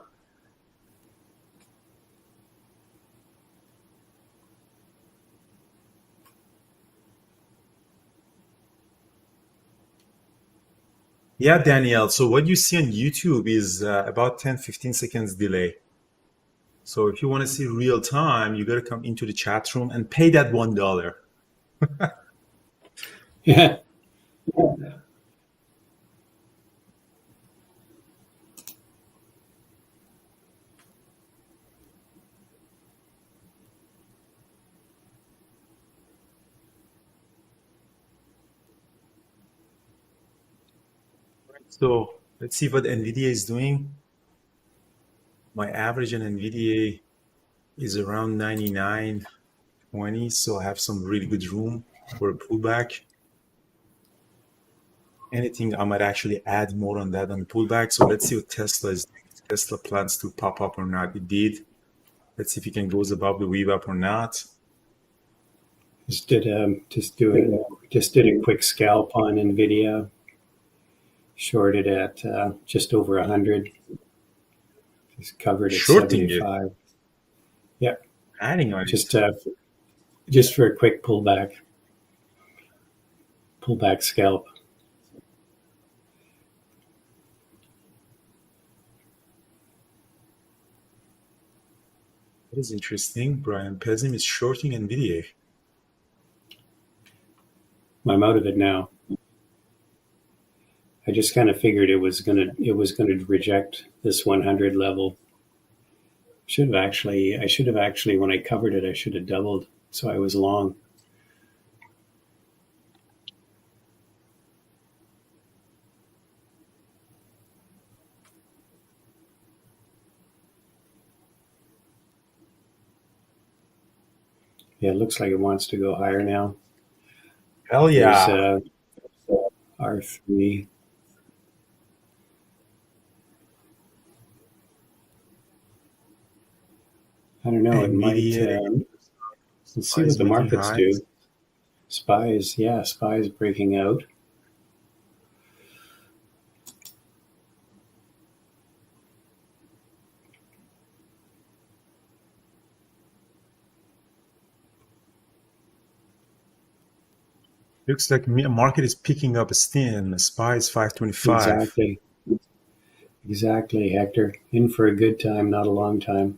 Yeah, Danielle. So what you see on YouTube is about 10-15 seconds delay. So if you want to see real time, you got to come into the chat room and pay that $1. Yeah. So let's see what NVIDIA is doing. My average on NVIDIA is around 99.20, so I have some really good room for a pullback. Anything, I might actually add more on that on the pullback. So let's see what Tesla is doing. Tesla plans to pop up or not. It did. Let's see if it can goes above the VWAP or not. Just did a quick scalp on NVIDIA. Shorted at just over 100. Just covered at Shorting 75. it. Yeah. Adding on just it. Just for a quick pullback scalp. That is interesting. Brian Pesim is shorting NVIDIA. I'm out of it now. I just kind of figured it was gonna reject this 100 level. I should have actually when I covered it, I should have doubled, so I was long. Yeah, it looks like it wants to go higher now. Hell yeah. There's R3. I don't know. It might. Let's see Spies what the making markets highs. do. Spies breaking out. Looks like market is picking up steam. Spies 525. Exactly, Hector. In for a good time, not a long time.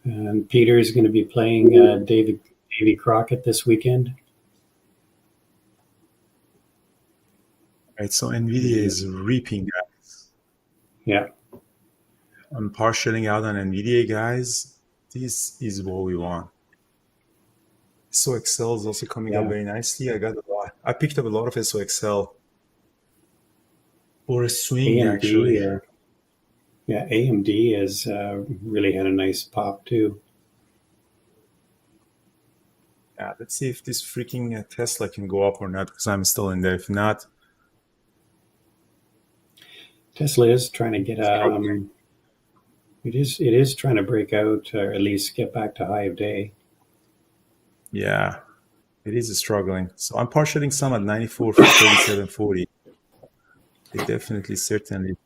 And Peter is going to be playing Davy Crockett this weekend. Right, so Nvidia is reaping, guys. Yeah. I'm partialing out on Nvidia, guys. This is what we want. SOXL is also coming up very nicely. I picked up a lot of SOXL for a swing, actually. AMD has really had a nice pop too. Yeah, let's see if this freaking Tesla can go up or not, because I'm still in there. If not, Tesla is trying to get it is trying to break out, or at least get back to high of day. yeah, it is struggling. So I'm partialing some at 94 for 37.40. It definitely, certainly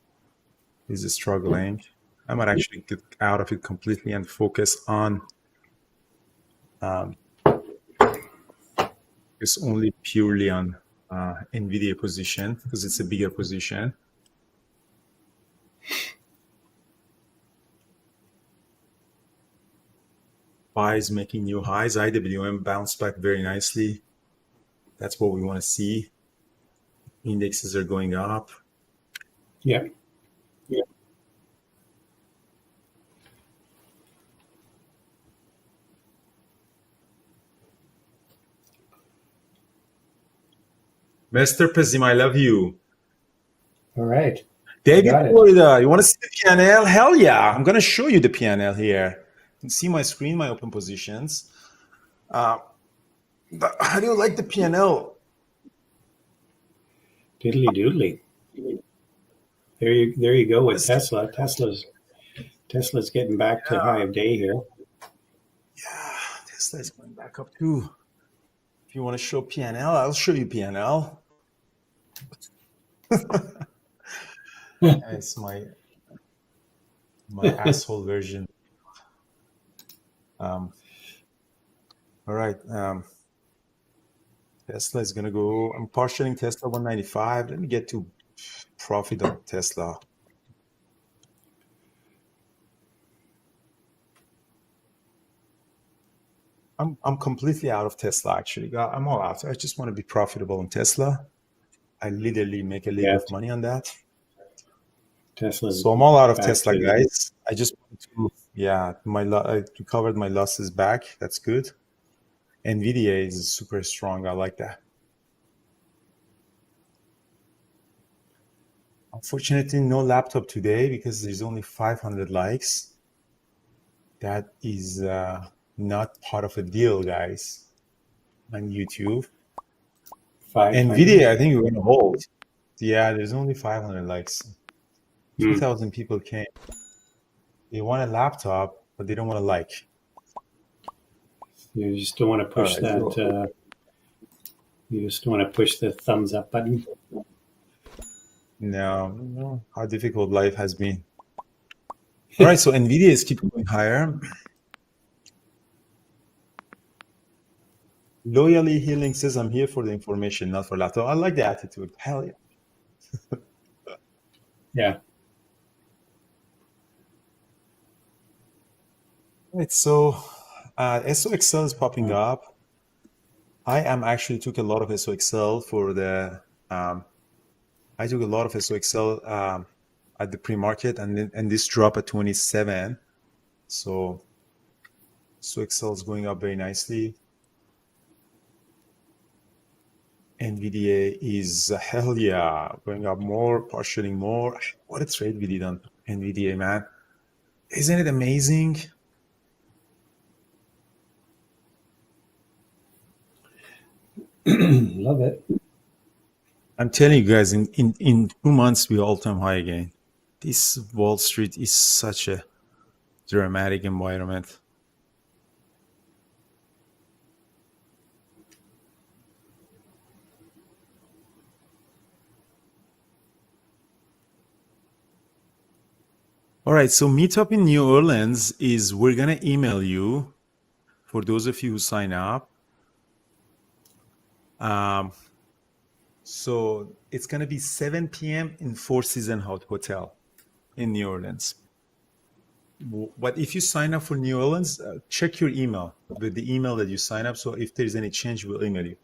is struggling. I might actually get out of it completely and focus on it's only purely on Nvidia position, because it's a bigger position. Buys making new highs. IWM bounced back very nicely. That's what we want to see. Indexes are going up. Yeah. Mr. Pezim, I love you. All right. David, Florida, you want to see the PNL? Hell yeah. I'm going to show you the PNL here. You can see my screen, my open positions. How do you like the PNL? Diddly doodly. There you go with Tesla. Tesla's getting back to high of day here. Yeah, Tesla is going back up too. If you want to show PNL, I'll show you PNL. It's my asshole version. All right. Tesla is going to go. I'm partialing Tesla 195. Let me get to profit on Tesla. I'm completely out of Tesla, actually. I'm all out. I just want to be profitable on Tesla. I literally make a little bit of money on that. So I'm all out of Tesla, guys. I just want to, I recovered my losses back. That's good. Nvidia is super strong. I like that. Unfortunately, no laptop today because there's only 500 likes. That is not part of a deal, guys, on YouTube. Nvidia, I think we're going to hold. Yeah, there's only 500 likes. 2,000 people came. They want a laptop, but they don't want to like. You just don't want to push that. You just don't want to push the thumbs up button. No, how difficult life has been. All right, so Nvidia is keeping going higher. Loyally Healing says, I'm here for the information, not for laptop. I like the attitude. Hell yeah. Yeah. Right, so SOXL is popping up. I actually took a lot of SOXL for the I took a lot of SOXL at the pre-market, and this drop at 27. So SOXL is going up very nicely. NVDA is hell yeah, going up more, partialing more. What a trade we did on NVDA, man! Isn't it amazing? Love it. I'm telling you guys, in 2 months, we're all-time high again. This Wall Street is such a dramatic environment. All right, so meetup in New Orleans is, we're gonna email you for those of you who sign up. So it's gonna be 7 p.m. in Four Seasons Hotel in New Orleans. But if you sign up for New Orleans, check your email with the email that you sign up. So if there's any change, we'll email you.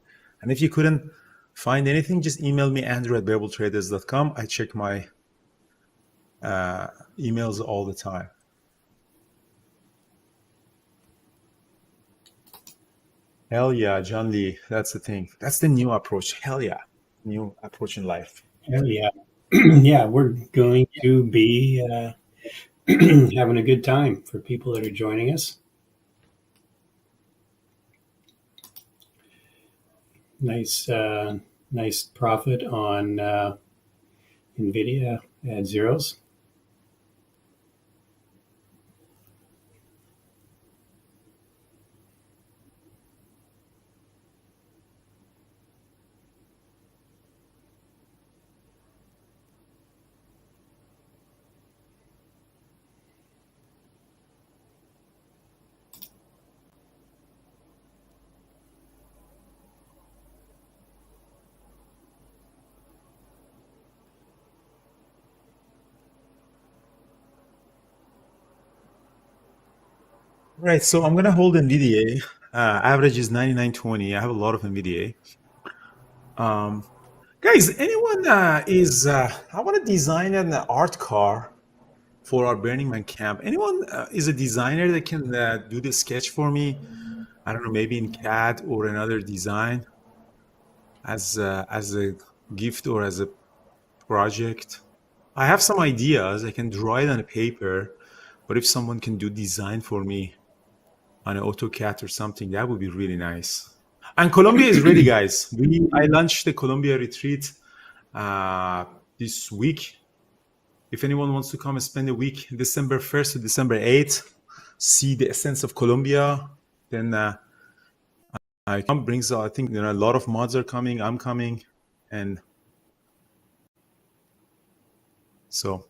And if you couldn't find anything, just email me, andrew@bearabletraders.com. I check my emails all the time. Hell yeah, John Lee. That's the thing. That's the new approach. Hell yeah. New approach in life. Hell yeah. Yeah, we're going to be having a good time for people that are joining us. Nice profit on NVIDIA at zeros. Right, so I'm gonna hold NVIDIA. Average is 99.20. I have a lot of NVIDIA. Guys, anyone I want to design an art car for our Burning Man camp. Anyone is a designer that can do the sketch for me? I don't know, maybe in CAD or another design as a gift or as a project. I have some ideas. I can draw it on a paper, but if someone can do design for me on an AutoCAD or something, that would be really nice. And Colombia is ready, guys. I launched the Colombia retreat this week. If anyone wants to come and spend a week, December 1st to December 8th, see the essence of Colombia, then I think a lot of mods are coming. I'm coming, and so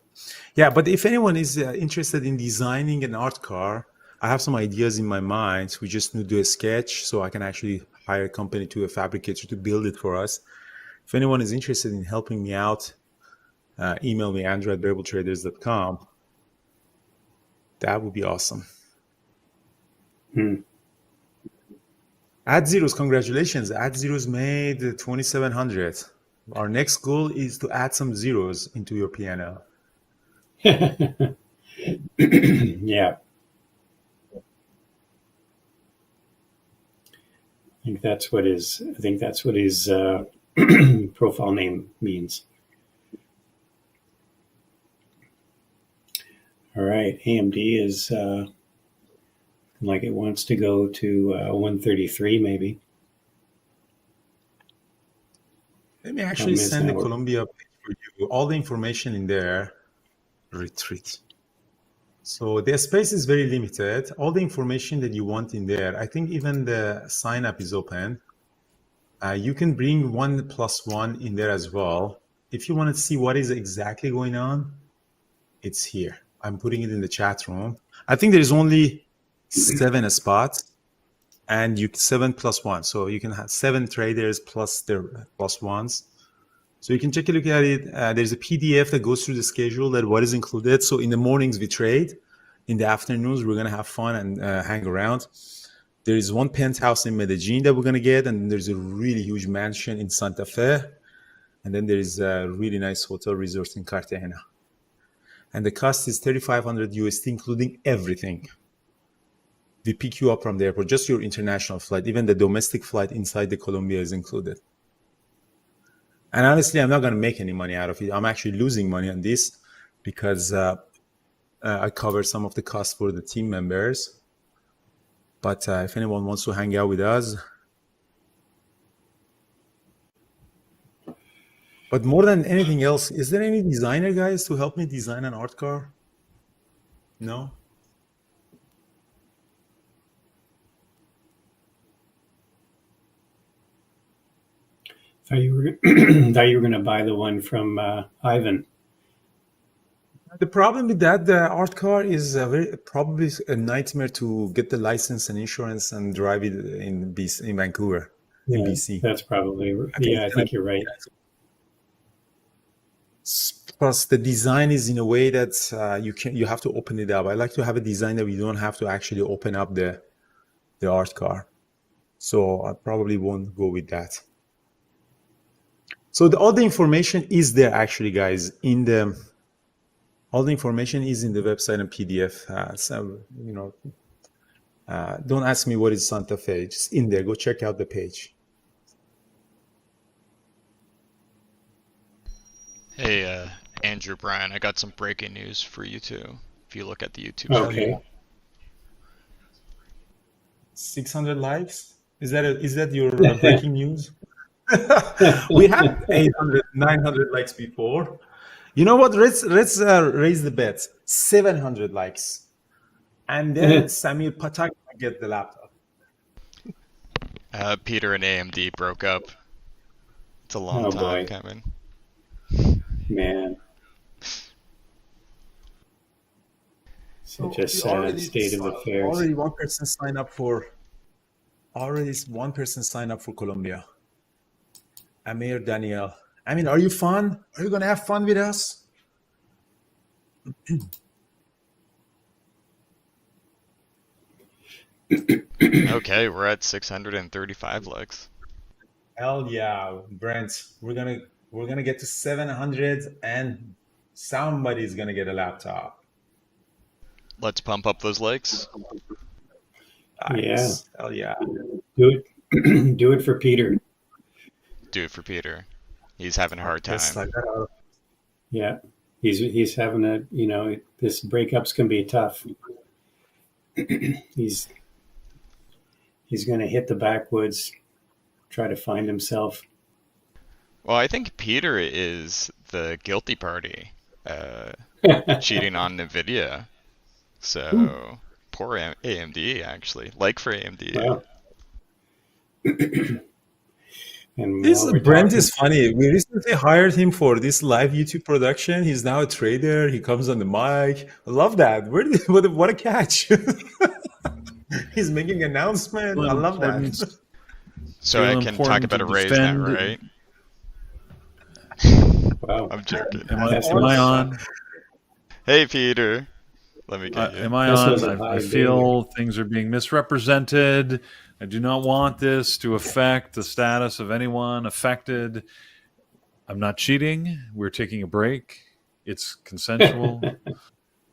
yeah. But if anyone is interested in designing an art car, I have some ideas in my mind. We just need to do a sketch, so I can actually hire a company to a fabricator to build it for us. If anyone is interested in helping me out, email me, andrew@bearabletraders.com. That would be awesome. Ad Zeros, congratulations. Ad Zeros made 2,700. Our next goal is to add some zeros into your piano. Yeah. I think that's what his profile name means. All right, AMD is like it wants to go to 133 maybe. Let me actually send the Colombia page for you. All the information in there. Retreat. So the space is very limited. All the information that you want in there. I think even the sign up is open. You can bring 1+1 in there as well. If you want to see what is exactly going on, it's here. I'm putting it in the chat room. I think there's only 7 spots, and 7+1. So you can have 7 traders plus their +1s. So you can take a look at it. There's a PDF that goes through the schedule that what is included. So in the mornings we trade. In the afternoons, we're going to have fun and hang around. There is one penthouse in Medellin that we're going to get. And there's a really huge mansion in Santa Fe. And then there is a really nice hotel resort in Cartagena. And the cost is 3,500 USD, including everything. We pick you up from the airport, just your international flight. Even the domestic flight inside the Colombia is included. And honestly, I'm not going to make any money out of it. I'm actually losing money on this because I cover some of the costs for the team members. But if anyone wants to hang out with us, But more than anything else, is there any designer guys to help me design an art car? No. Thought you were thought you were going to buy the one from Ivan. The problem with that, the art car is probably a nightmare to get the license and insurance and drive it in Vancouver, in Yeah, BC. that's probably. Yeah, I think you're right. Plus, the design is in a way that you have to open it up. I like to have a design that you don't have to actually open up the art car. So I probably won't go with that. So all the information is there actually, guys. All the information is in the website and PDF. So don't ask me what is Santa Fe. Just in there. Go check out the page. Hey, Andrew, Brian, I got some breaking news for you too. If you look at the YouTube Okay. channel. 600 likes? Is that your breaking news? We had 800, 900 likes before. You know what? Let's raise the bets. 700 likes, and then Samir Patak will get the laptop. Peter and AMD broke up. It's a long time boy. coming. Man. Such a sad state of affairs. Already one person signed up for Colombia. Amir Daniel. I mean, are you fun? Are you gonna have fun with us? Okay, we're at 635 likes. Hell yeah, Brent. We're gonna get to 700 and somebody's gonna get a laptop. Let's pump up those likes. Nice. Yeah. Hell yeah. Do it. Do it for Peter. Do it for Peter. He's having a hard time. Yes, Yeah. He's having this breakups can be tough. He's going to hit the backwoods, try to find himself. Well, I think Peter is the guilty party, cheating on NVIDIA. So, poor AMD, actually. Like for AMD. Wow. And Brent is funny. We recently hired him for this live YouTube production. He's now a trader. He comes on the mic. I love that. What a catch. He's making an announcement. I love that. So I can talk about a raise now, right? Wow. I'm joking. Am I on? Hey, Peter. Let me get you. Am I on? I feel things are being misrepresented. I do not want this to affect the status of anyone affected. I'm not cheating. We're taking a break. It's consensual.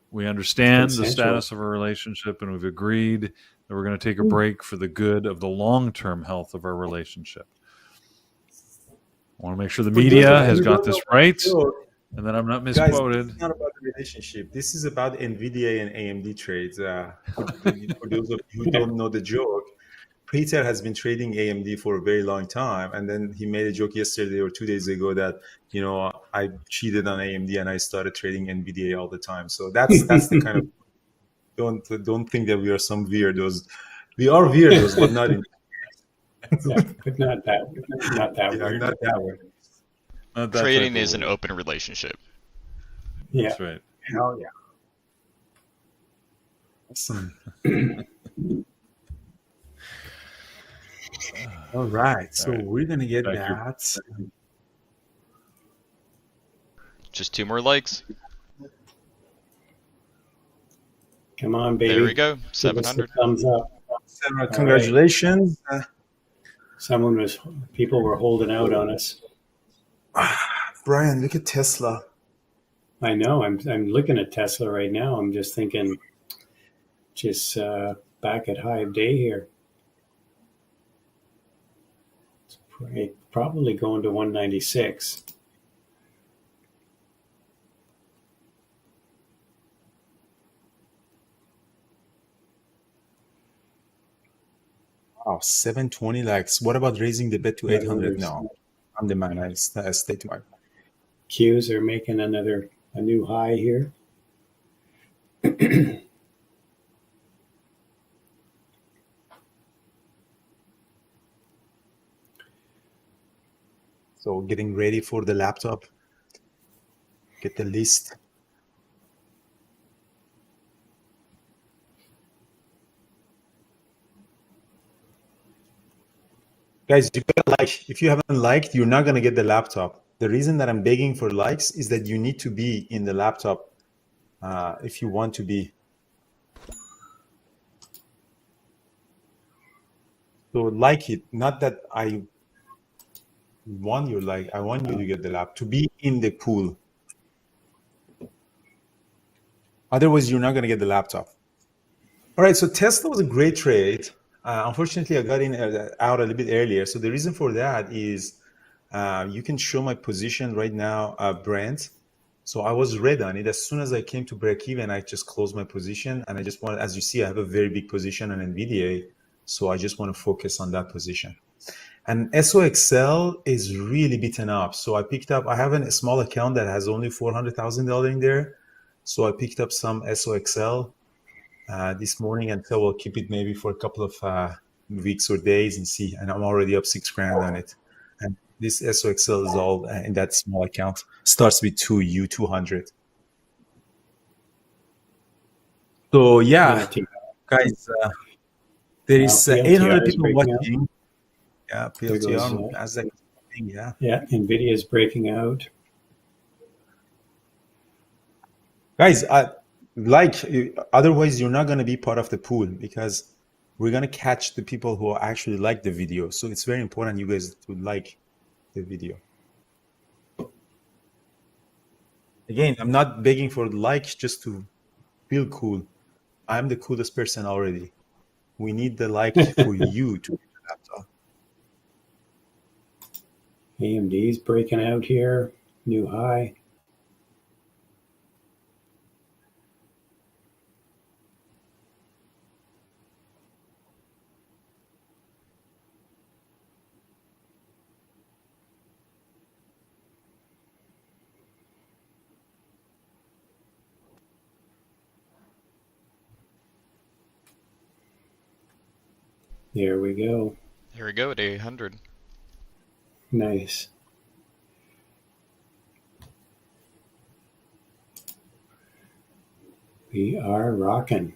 We understand the status of our relationship, and we've agreed that we're going to take a break for the good of the long-term health of our relationship. I want to make sure the media has got this right, and that I'm not misquoted. Guys, it's not about the relationship. This is about NVIDIA and AMD trades. For those of you who don't know the joke, Peter has been trading AMD for a very long time, and then he made a joke yesterday or 2 days ago that I cheated on AMD and I started trading NVIDIA all the time. So that's the kind of don't think that we are some weirdos. We are weirdos, but not in. Yeah, but not that weird. Not that way. Trading is an open relationship. Yeah, that's right. Hell yeah. Awesome. All right, so we're gonna get that. Just 2 more likes. Come on, baby. There we go. 700. Thumbs up. Sarah, congratulations. People were holding out on us. Brian, look at Tesla. I know. I'm looking at Tesla right now. I'm just thinking, back at high of day here. It's probably going to 196. Wow, 720 likes. What about raising the bet to 800? No, I'm the man. I stay to my Qs are making a new high here. So getting ready for the laptop. Get the list. Guys, you gotta like. If you haven't liked, you're not gonna get the laptop. The reason that I'm begging for likes is that you need to be in the laptop if you want to be. So like it, not that I want your like. I want you to get the laptop, to be in the pool. Otherwise, you're not gonna get the laptop. All right, so Tesla was a great trade. Unfortunately, I got in out a little bit earlier. So the reason for that is you can show my position right now, Brent. So I was red on it. As soon as I came to break even, I just closed my position. And I just wanted, as you see, I have a very big position on NVIDIA. So I just want to focus on that position. And SOXL is really beaten up. So I picked up, I have a small account that has only $400,000 in there. So I picked up some SOXL this morning, and so we'll keep it maybe for a couple of weeks or days and see. And I'm already up $6,000 on it. And this SOXL is all in that small account. Starts with 2U200. So yeah, guys, there is 800 people watching. Yeah, PLTR as a thing. Yeah. Yeah, NVIDIA is breaking out. Guys, otherwise you're not going to be part of the pool, because we're going to catch the people who actually like the video. So it's very important you guys to like the video. Again, I'm not begging for likes just to feel cool. I'm the coolest person already. We need the like for you to get the laptop. AMD's breaking out here, new high. There we go. Here we go at 800. Nice. We are rocking.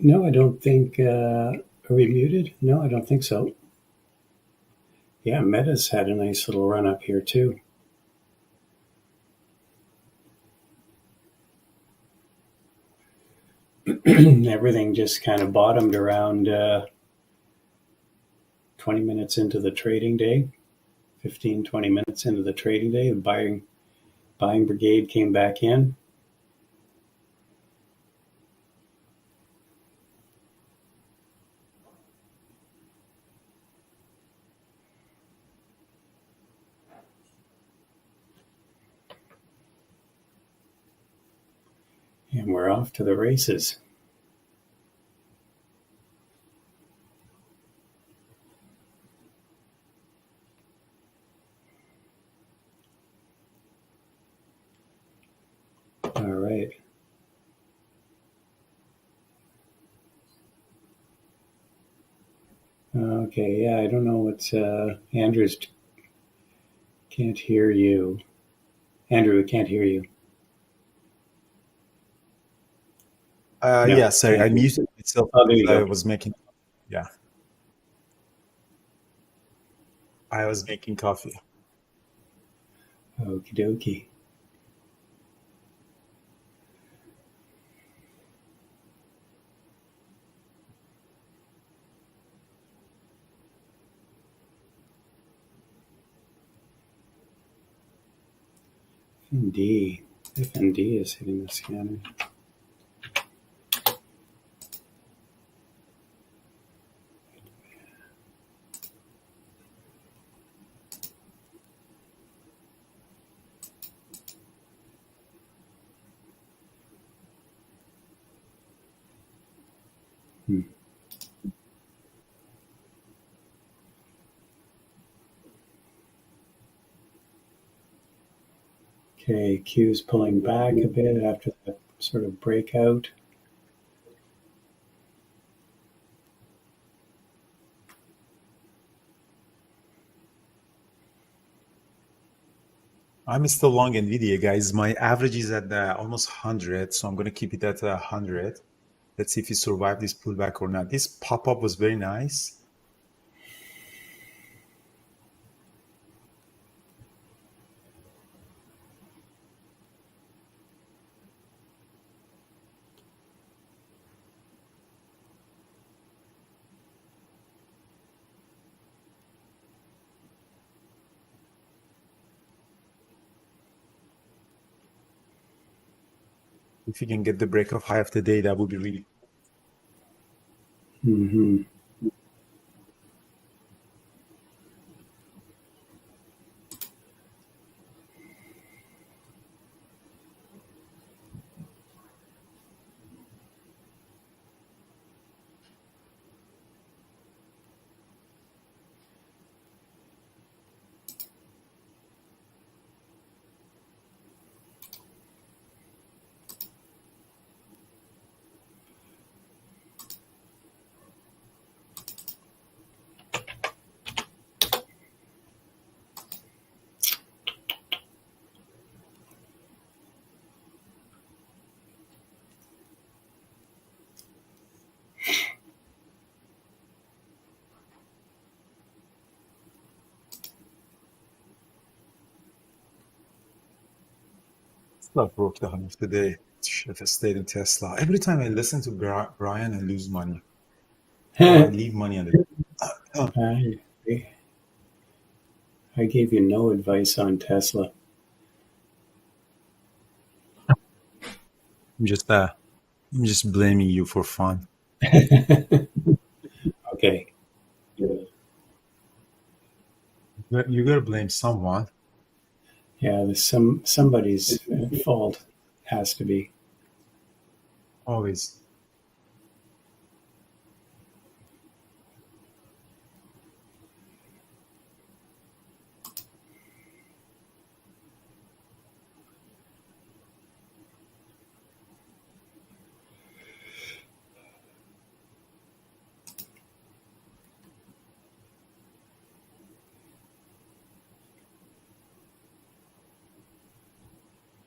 No, I don't think. Are we muted? No, I don't think so. Yeah, Meta's had a nice little run up here too. Everything just kind of bottomed around 20 minutes into the trading day, 15, 20 minutes into the trading day. The buying brigade came back in. And we're off to the races. All right. Okay, yeah, I don't know what's Andrew's can't hear you. Andrew, we can't hear you. No, yeah, sorry, I muted myself. Oh, there you go. I was making coffee. Okie dokie. FND. FND is hitting the scanner. Okay, Q's pulling back a bit after that sort of breakout. I'm still long NVIDIA, guys. My average is at almost 100, so I'm going to keep it at 100. Let's see if it survived this pullback or not. This pop-up was very nice. If you can get the break of high of the day, that would be really. Mm-hmm. Tesla broke the high of the day. Should have stayed in Tesla. Every time I listen to Brian, I lose money. Or I leave money on the. I gave you no advice on Tesla. I'm just blaming you for fun. Okay. You gotta blame someone. Yeah, there's somebody's fault. Has to be. Always.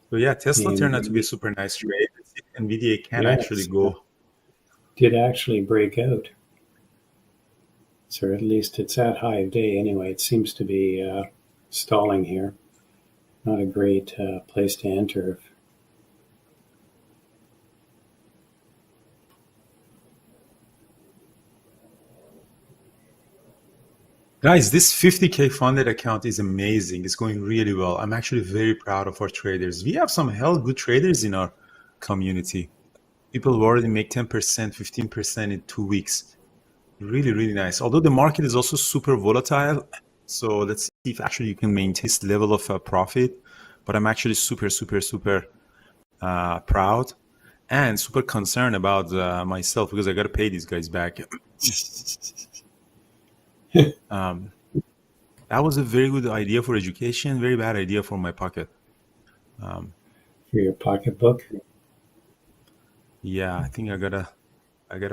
So yeah, Tesla turned out to be a super nice trade. NVIDIA can actually go. Did actually break out. So at least it's at high of day anyway. It seems to be stalling here. Not a great place to enter. Guys, this 50K funded account is amazing. It's going really well. I'm actually very proud of our traders. We have some hell good traders in our community. People who already make 10%, 15% in 2 weeks. Really, really nice. Although the market is also super volatile. So let's see if actually you can maintain this level of profit. But I'm actually super, super, super proud and super concerned about myself because I got to pay these guys back. That was a very good idea for education, very bad idea for my pocket. For your pocketbook? Yeah, I think I gotta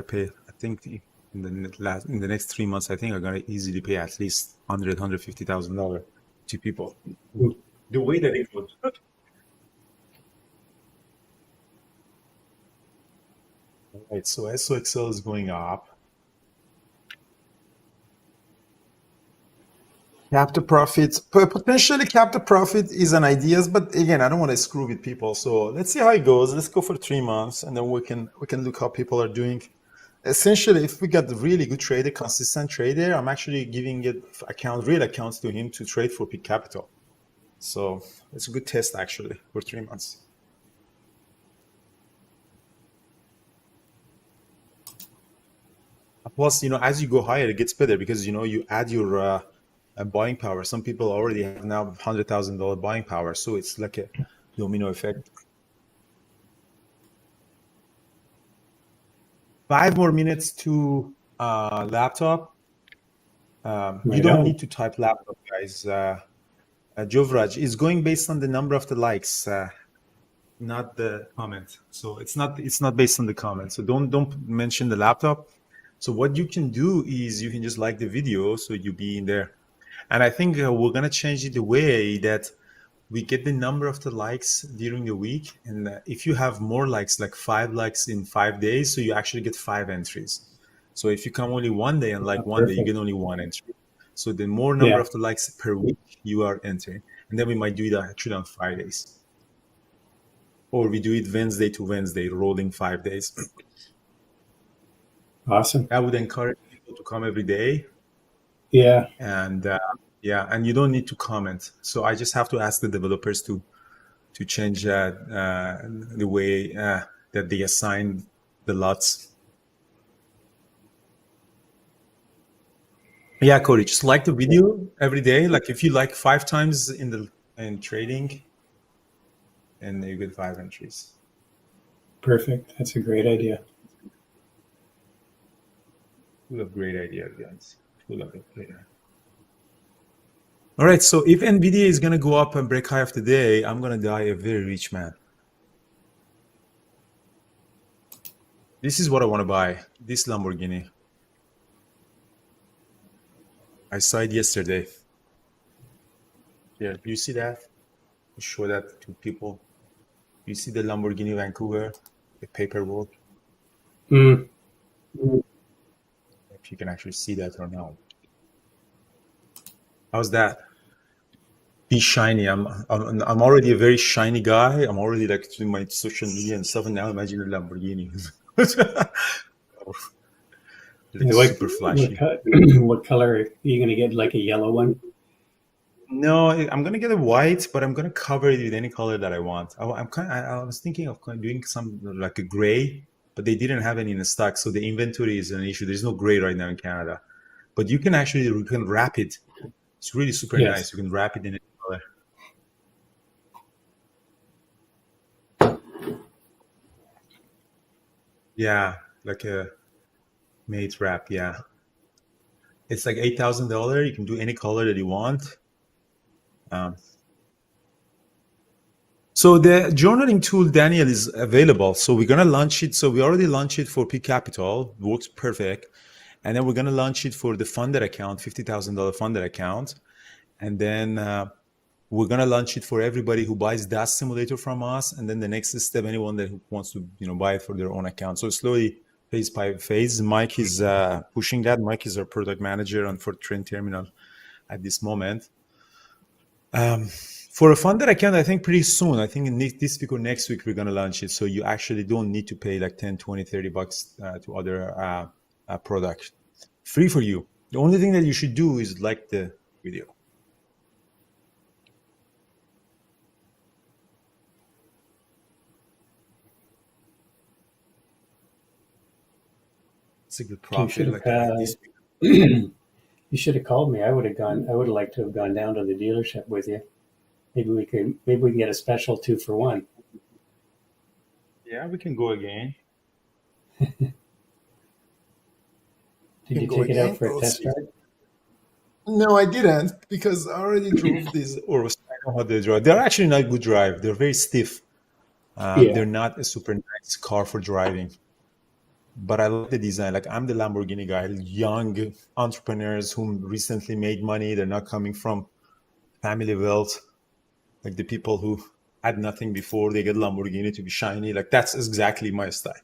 pay. I think in the next 3 months, I think I gotta easily pay at least $150,000 to people. The way that it was. All right, so SOXL is going up. Cap the profits, potentially cap the profit is an idea, but again, I don't want to screw with people. So let's see how it goes. Let's go for 3 months, and then we can look how people are doing. Essentially, if we got a really good trader, consistent trader, I'm actually giving real accounts to him to trade for peak capital. So it's a good test actually for 3 months. Plus, as you go higher, it gets better because you add your buying power. Some people already have now $100,000 buying power, so it's like a domino effect. 5 more minutes to laptop. You don't need to type laptop, guys. Jovraj is going based on the number of the likes, not the comment. So it's not based on the comment. So don't mention the laptop. So what you can do is you can just like the video, so you be in there. And I think we're gonna change it the way that we get the number of the likes during the week. And if you have more likes, like 5 likes in 5 days, so you actually get 5 entries. So if you come only one day and like one day, you get only 1 entry. So the more number of the likes per week you are entering. And then we might do it actually on Fridays. Or we do it Wednesday to Wednesday, rolling 5 days. Awesome. I would encourage people to come every day. Yeah. And and you don't need to comment. So I just have to ask the developers to change the way that they assign the lots. Yeah, Cody, just like the video every day. Like if you like 5 times in trading, and you get 5 entries. Perfect. That's a great idea. Full of great ideas, guys. Full of it. Yeah. All right. So if NVIDIA is going to go up and break high of the day, I'm going to die a very rich man. This is what I want to buy. This Lamborghini. I saw it yesterday. Yeah. Do you see that? I'll show that to people. You see the Lamborghini Vancouver, the paperwork? Mm. If you can actually see that or not. How's that? Be shiny. I'm already a very shiny guy. I'm already like doing my social media and stuff, and now imagine a Lamborghini. Super flashy. What color are you going to get? Like a yellow one? No, I'm gonna get a white, but I'm gonna cover it with any color that I want. I was thinking of doing some like a gray, but they didn't have any in the stock, so the inventory is an issue. There's no gray right now in Canada, but you can wrap it. It's really super nice. You can wrap it in any color. Yeah, like a mate wrap. Yeah, it's like $8,000. You can do any color that you want. So the journaling tool, Daniel, is available. So we're going to launch it. So we already launched it for P Capital. Works perfect. And then we're going to launch it for the funded account, $50,000 funded account. And then we're going to launch it for everybody who buys that simulator from us. And then the next step, anyone that wants to buy it for their own account. So slowly, phase by phase. Mike is pushing that. Mike is our product manager and for Trend Terminal at this moment. For a funded account, I think pretty soon, I think in this week or next week, we're going to launch it. So you actually don't need to pay like 10, 20, 30 bucks to other products. Free for you. The only thing that you should do is like the video. It's a good profit. You should have called me. I would have liked to have gone down to the dealership with you. Maybe we can get a special 2 for 1. Yeah, we can go again. Did you take it out for a test drive? No, I didn't, because I already drove these. Or I know how they drive. They're actually not good drive. They're very stiff. They're not a super nice car for driving. But I like the design. Like I'm the Lamborghini guy. Young entrepreneurs who recently made money. They're not coming from family wealth. Like the people who had nothing before, they get Lamborghini to be shiny. Like that's exactly my style.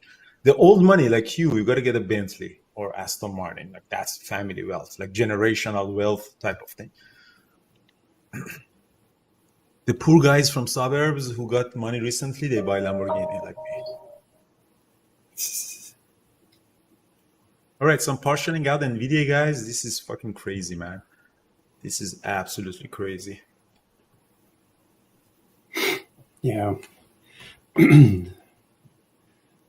The old money, like you got to get a Bentley or Aston Martin. Like that's family wealth, like generational wealth type of thing. The poor guys from suburbs who got money recently, they buy Lamborghini like me. All right, so I'm partialing out NVIDIA, guys. This is fucking crazy, man. This is absolutely crazy. Yeah. I'm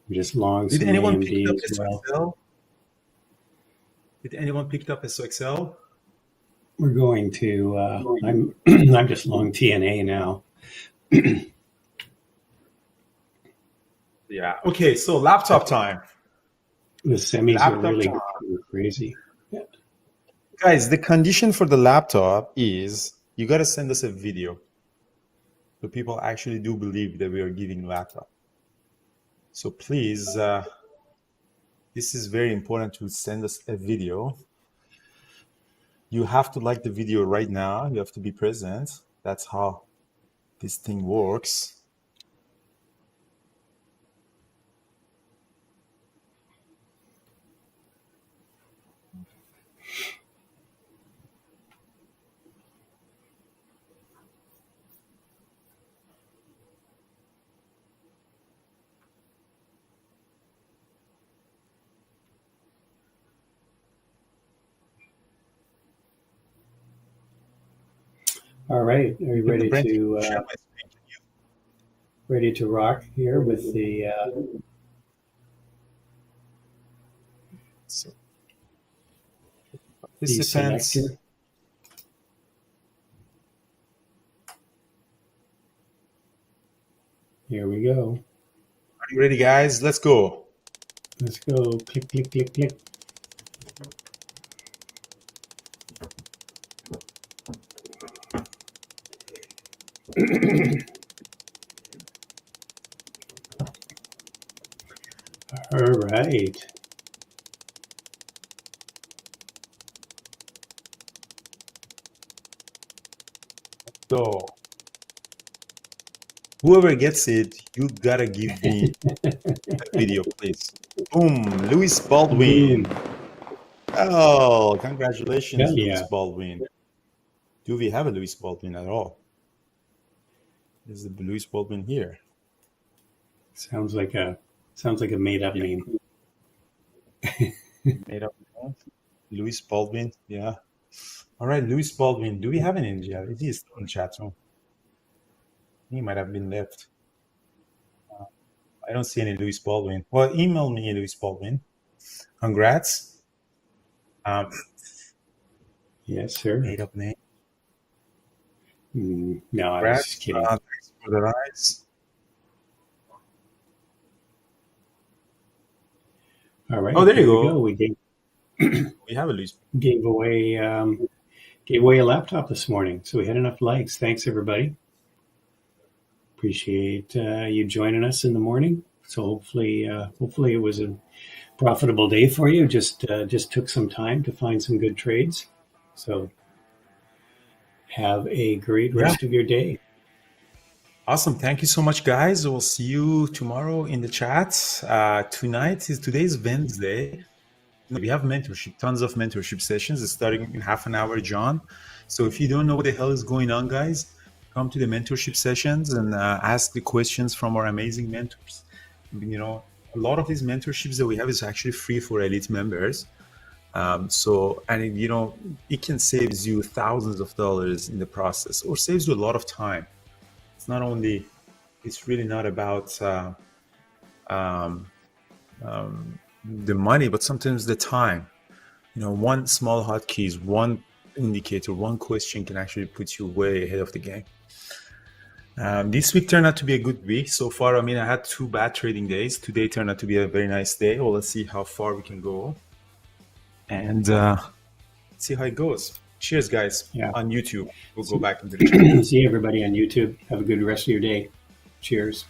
just long Did some anyone pick AMD up as well. SOXL? Did anyone pick up SOXL? We're going to. I'm I'm just long TNA now. Yeah. Okay, so laptop time. The semis are Laptop really time. crazy. Yeah. Guys, the condition for the laptop is you got to send us a video. So people actually do believe that we are giving laptop. So please, this is very important to send us a video. You have to like the video right now. You have to be present. That's how this thing works. All right. Are you ready Brent, to share my screen. ready to rock here with the? So, The participants. selector. Here we go. Are you ready, guys? Let's go. Let's go. Click, click, click, click. All right. So, whoever gets it, you gotta give me a video, please. Boom, Louis Baldwin. Boom. Oh, congratulations, Hell Louis yeah. Baldwin. Do we have a Louis Baldwin at all? Is the Louis Baldwin here? Sounds like a made up name. Made up name? Louis Baldwin, yeah. All right, Louis Baldwin. Do we have an India? It is in chat room. He might have been left. I don't see any Louis Baldwin. Well, email me, Louis Baldwin. Congrats. Yes, sir. Made up name. No, I was just kidding. Thanks for the rise. All right. Oh, there you we go. We We have a Louis. gave away a laptop this morning, so we had enough likes. Thanks, everybody. Appreciate you joining us in the morning. So hopefully it was a profitable day for you. Just took some time to find some good trades. So have a great rest of your day. Awesome. Thank you so much, guys. We'll see you tomorrow in the chat. Today's Wednesday. We have mentorship, tons of mentorship sessions starting in half an hour, John. So if you don't know what the hell is going on, guys, come to the mentorship sessions and ask the questions from our amazing mentors. You know, a lot of these mentorships that we have is actually free for elite members. It can save you thousands of dollars in the process, or saves you a lot of time. It's really not about the money, but sometimes the time. One small hotkeys, one indicator, one question can actually put you way ahead of the game. This week turned out to be a good week so far. I had 2 bad trading days. Today turned out to be a very nice day. Well, let's see how far we can go and see how it goes. Cheers, guys. Yeah. On YouTube. We'll go back into the chat. See everybody on YouTube. Have a good rest of your day. Cheers.